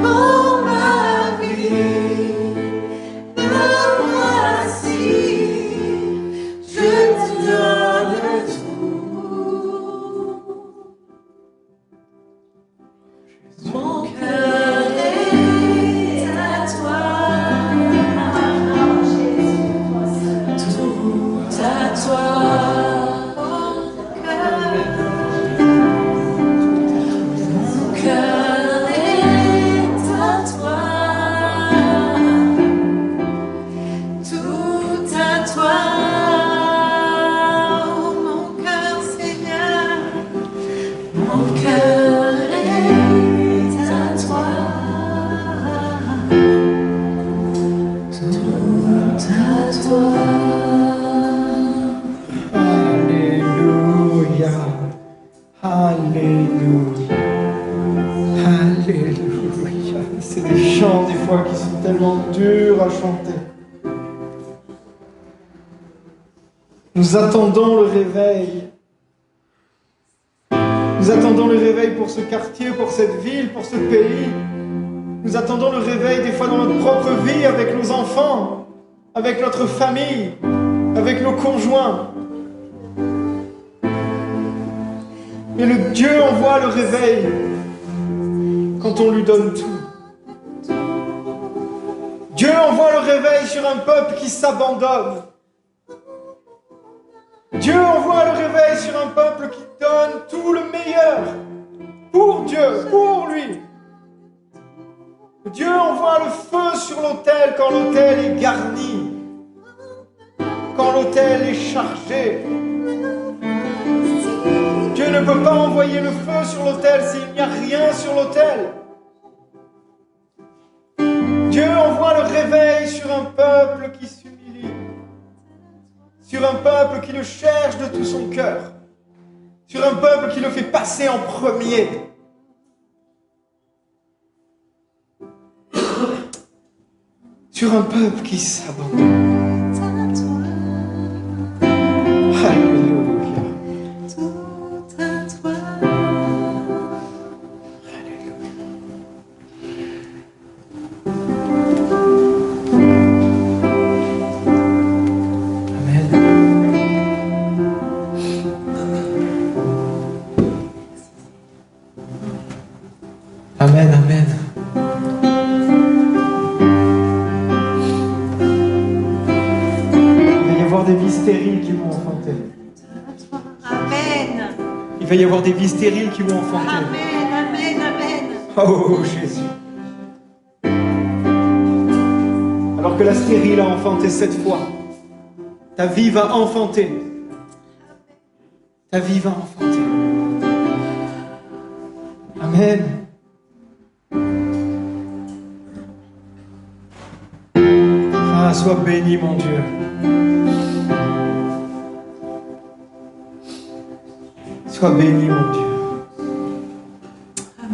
Oh ma vie, me voici, je te donne tout. Mon cœur est à toi, tout à toi. Mon cœur est à toi, tout à toi. Oh, mon cœur, Seigneur, mon cœur est à toi, tout à toi. Alléluia, Alléluia, Alléluia. C'est des chants des fois qui sont tellement durs à chanter. Nous attendons le réveil. Nous attendons le réveil pour ce quartier, pour cette ville, pour ce pays. Nous attendons le réveil des fois dans notre propre vie, avec nos enfants, avec notre famille, avec nos conjoints. Et le Dieu envoie le réveil quand on lui donne tout. Dieu envoie le réveil sur un peuple qui s'abandonne. Dieu envoie le réveil sur un peuple qui donne tout le meilleur pour Dieu, pour lui. Dieu envoie le feu sur l'autel quand l'autel est garni, quand l'autel est chargé. Dieu ne peut pas envoyer le feu sur l'autel s'il n'y a rien sur l'autel. Dieu envoie le réveil sur un peuple qui s'humilie, sur un peuple qui le cherche de tout son cœur, sur un peuple qui le fait passer en premier. Sur un peuple qui s'abandonne. Alléluia. Tout à toi. Amen, amen. Il va y avoir des vies stériles qui vont enfanter. Amen. Il va y avoir des vies stériles qui vont enfanter. Amen, amen, amen. Oh Jésus. Alors que la stérile a enfanté 7 fois, ta vie va enfanter. Ta vie va enfanter. Amen. Ah, sois béni, mon Dieu. Sois béni, mon Dieu.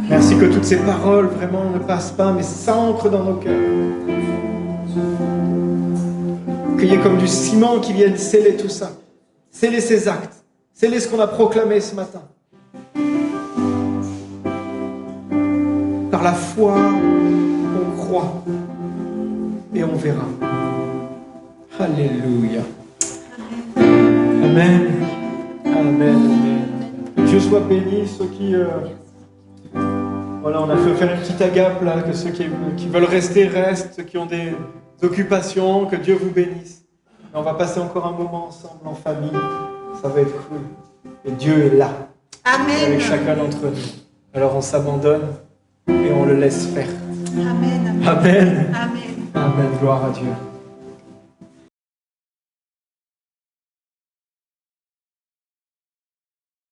Merci que toutes ces paroles vraiment ne passent pas, mais s'ancrent dans nos cœurs. Qu'il y ait comme du ciment qui vienne sceller tout ça. Sceller ces actes. Sceller ce qu'on a proclamé ce matin. Par la foi, on croit et on verra. Alléluia. Amen. Amen. Amen. Dieu soit béni, ceux qui... Voilà, on a fait faire une petite agape là, que ceux qui veulent rester restent, ceux qui ont des occupations, que Dieu vous bénisse. Et on va passer encore un moment ensemble en famille. Ça va être cool. Et Dieu est là. Amen. Avec chacun d'entre nous. Alors on s'abandonne et on le laisse faire. Amen. Amen. Amen. Amen. Gloire à Dieu.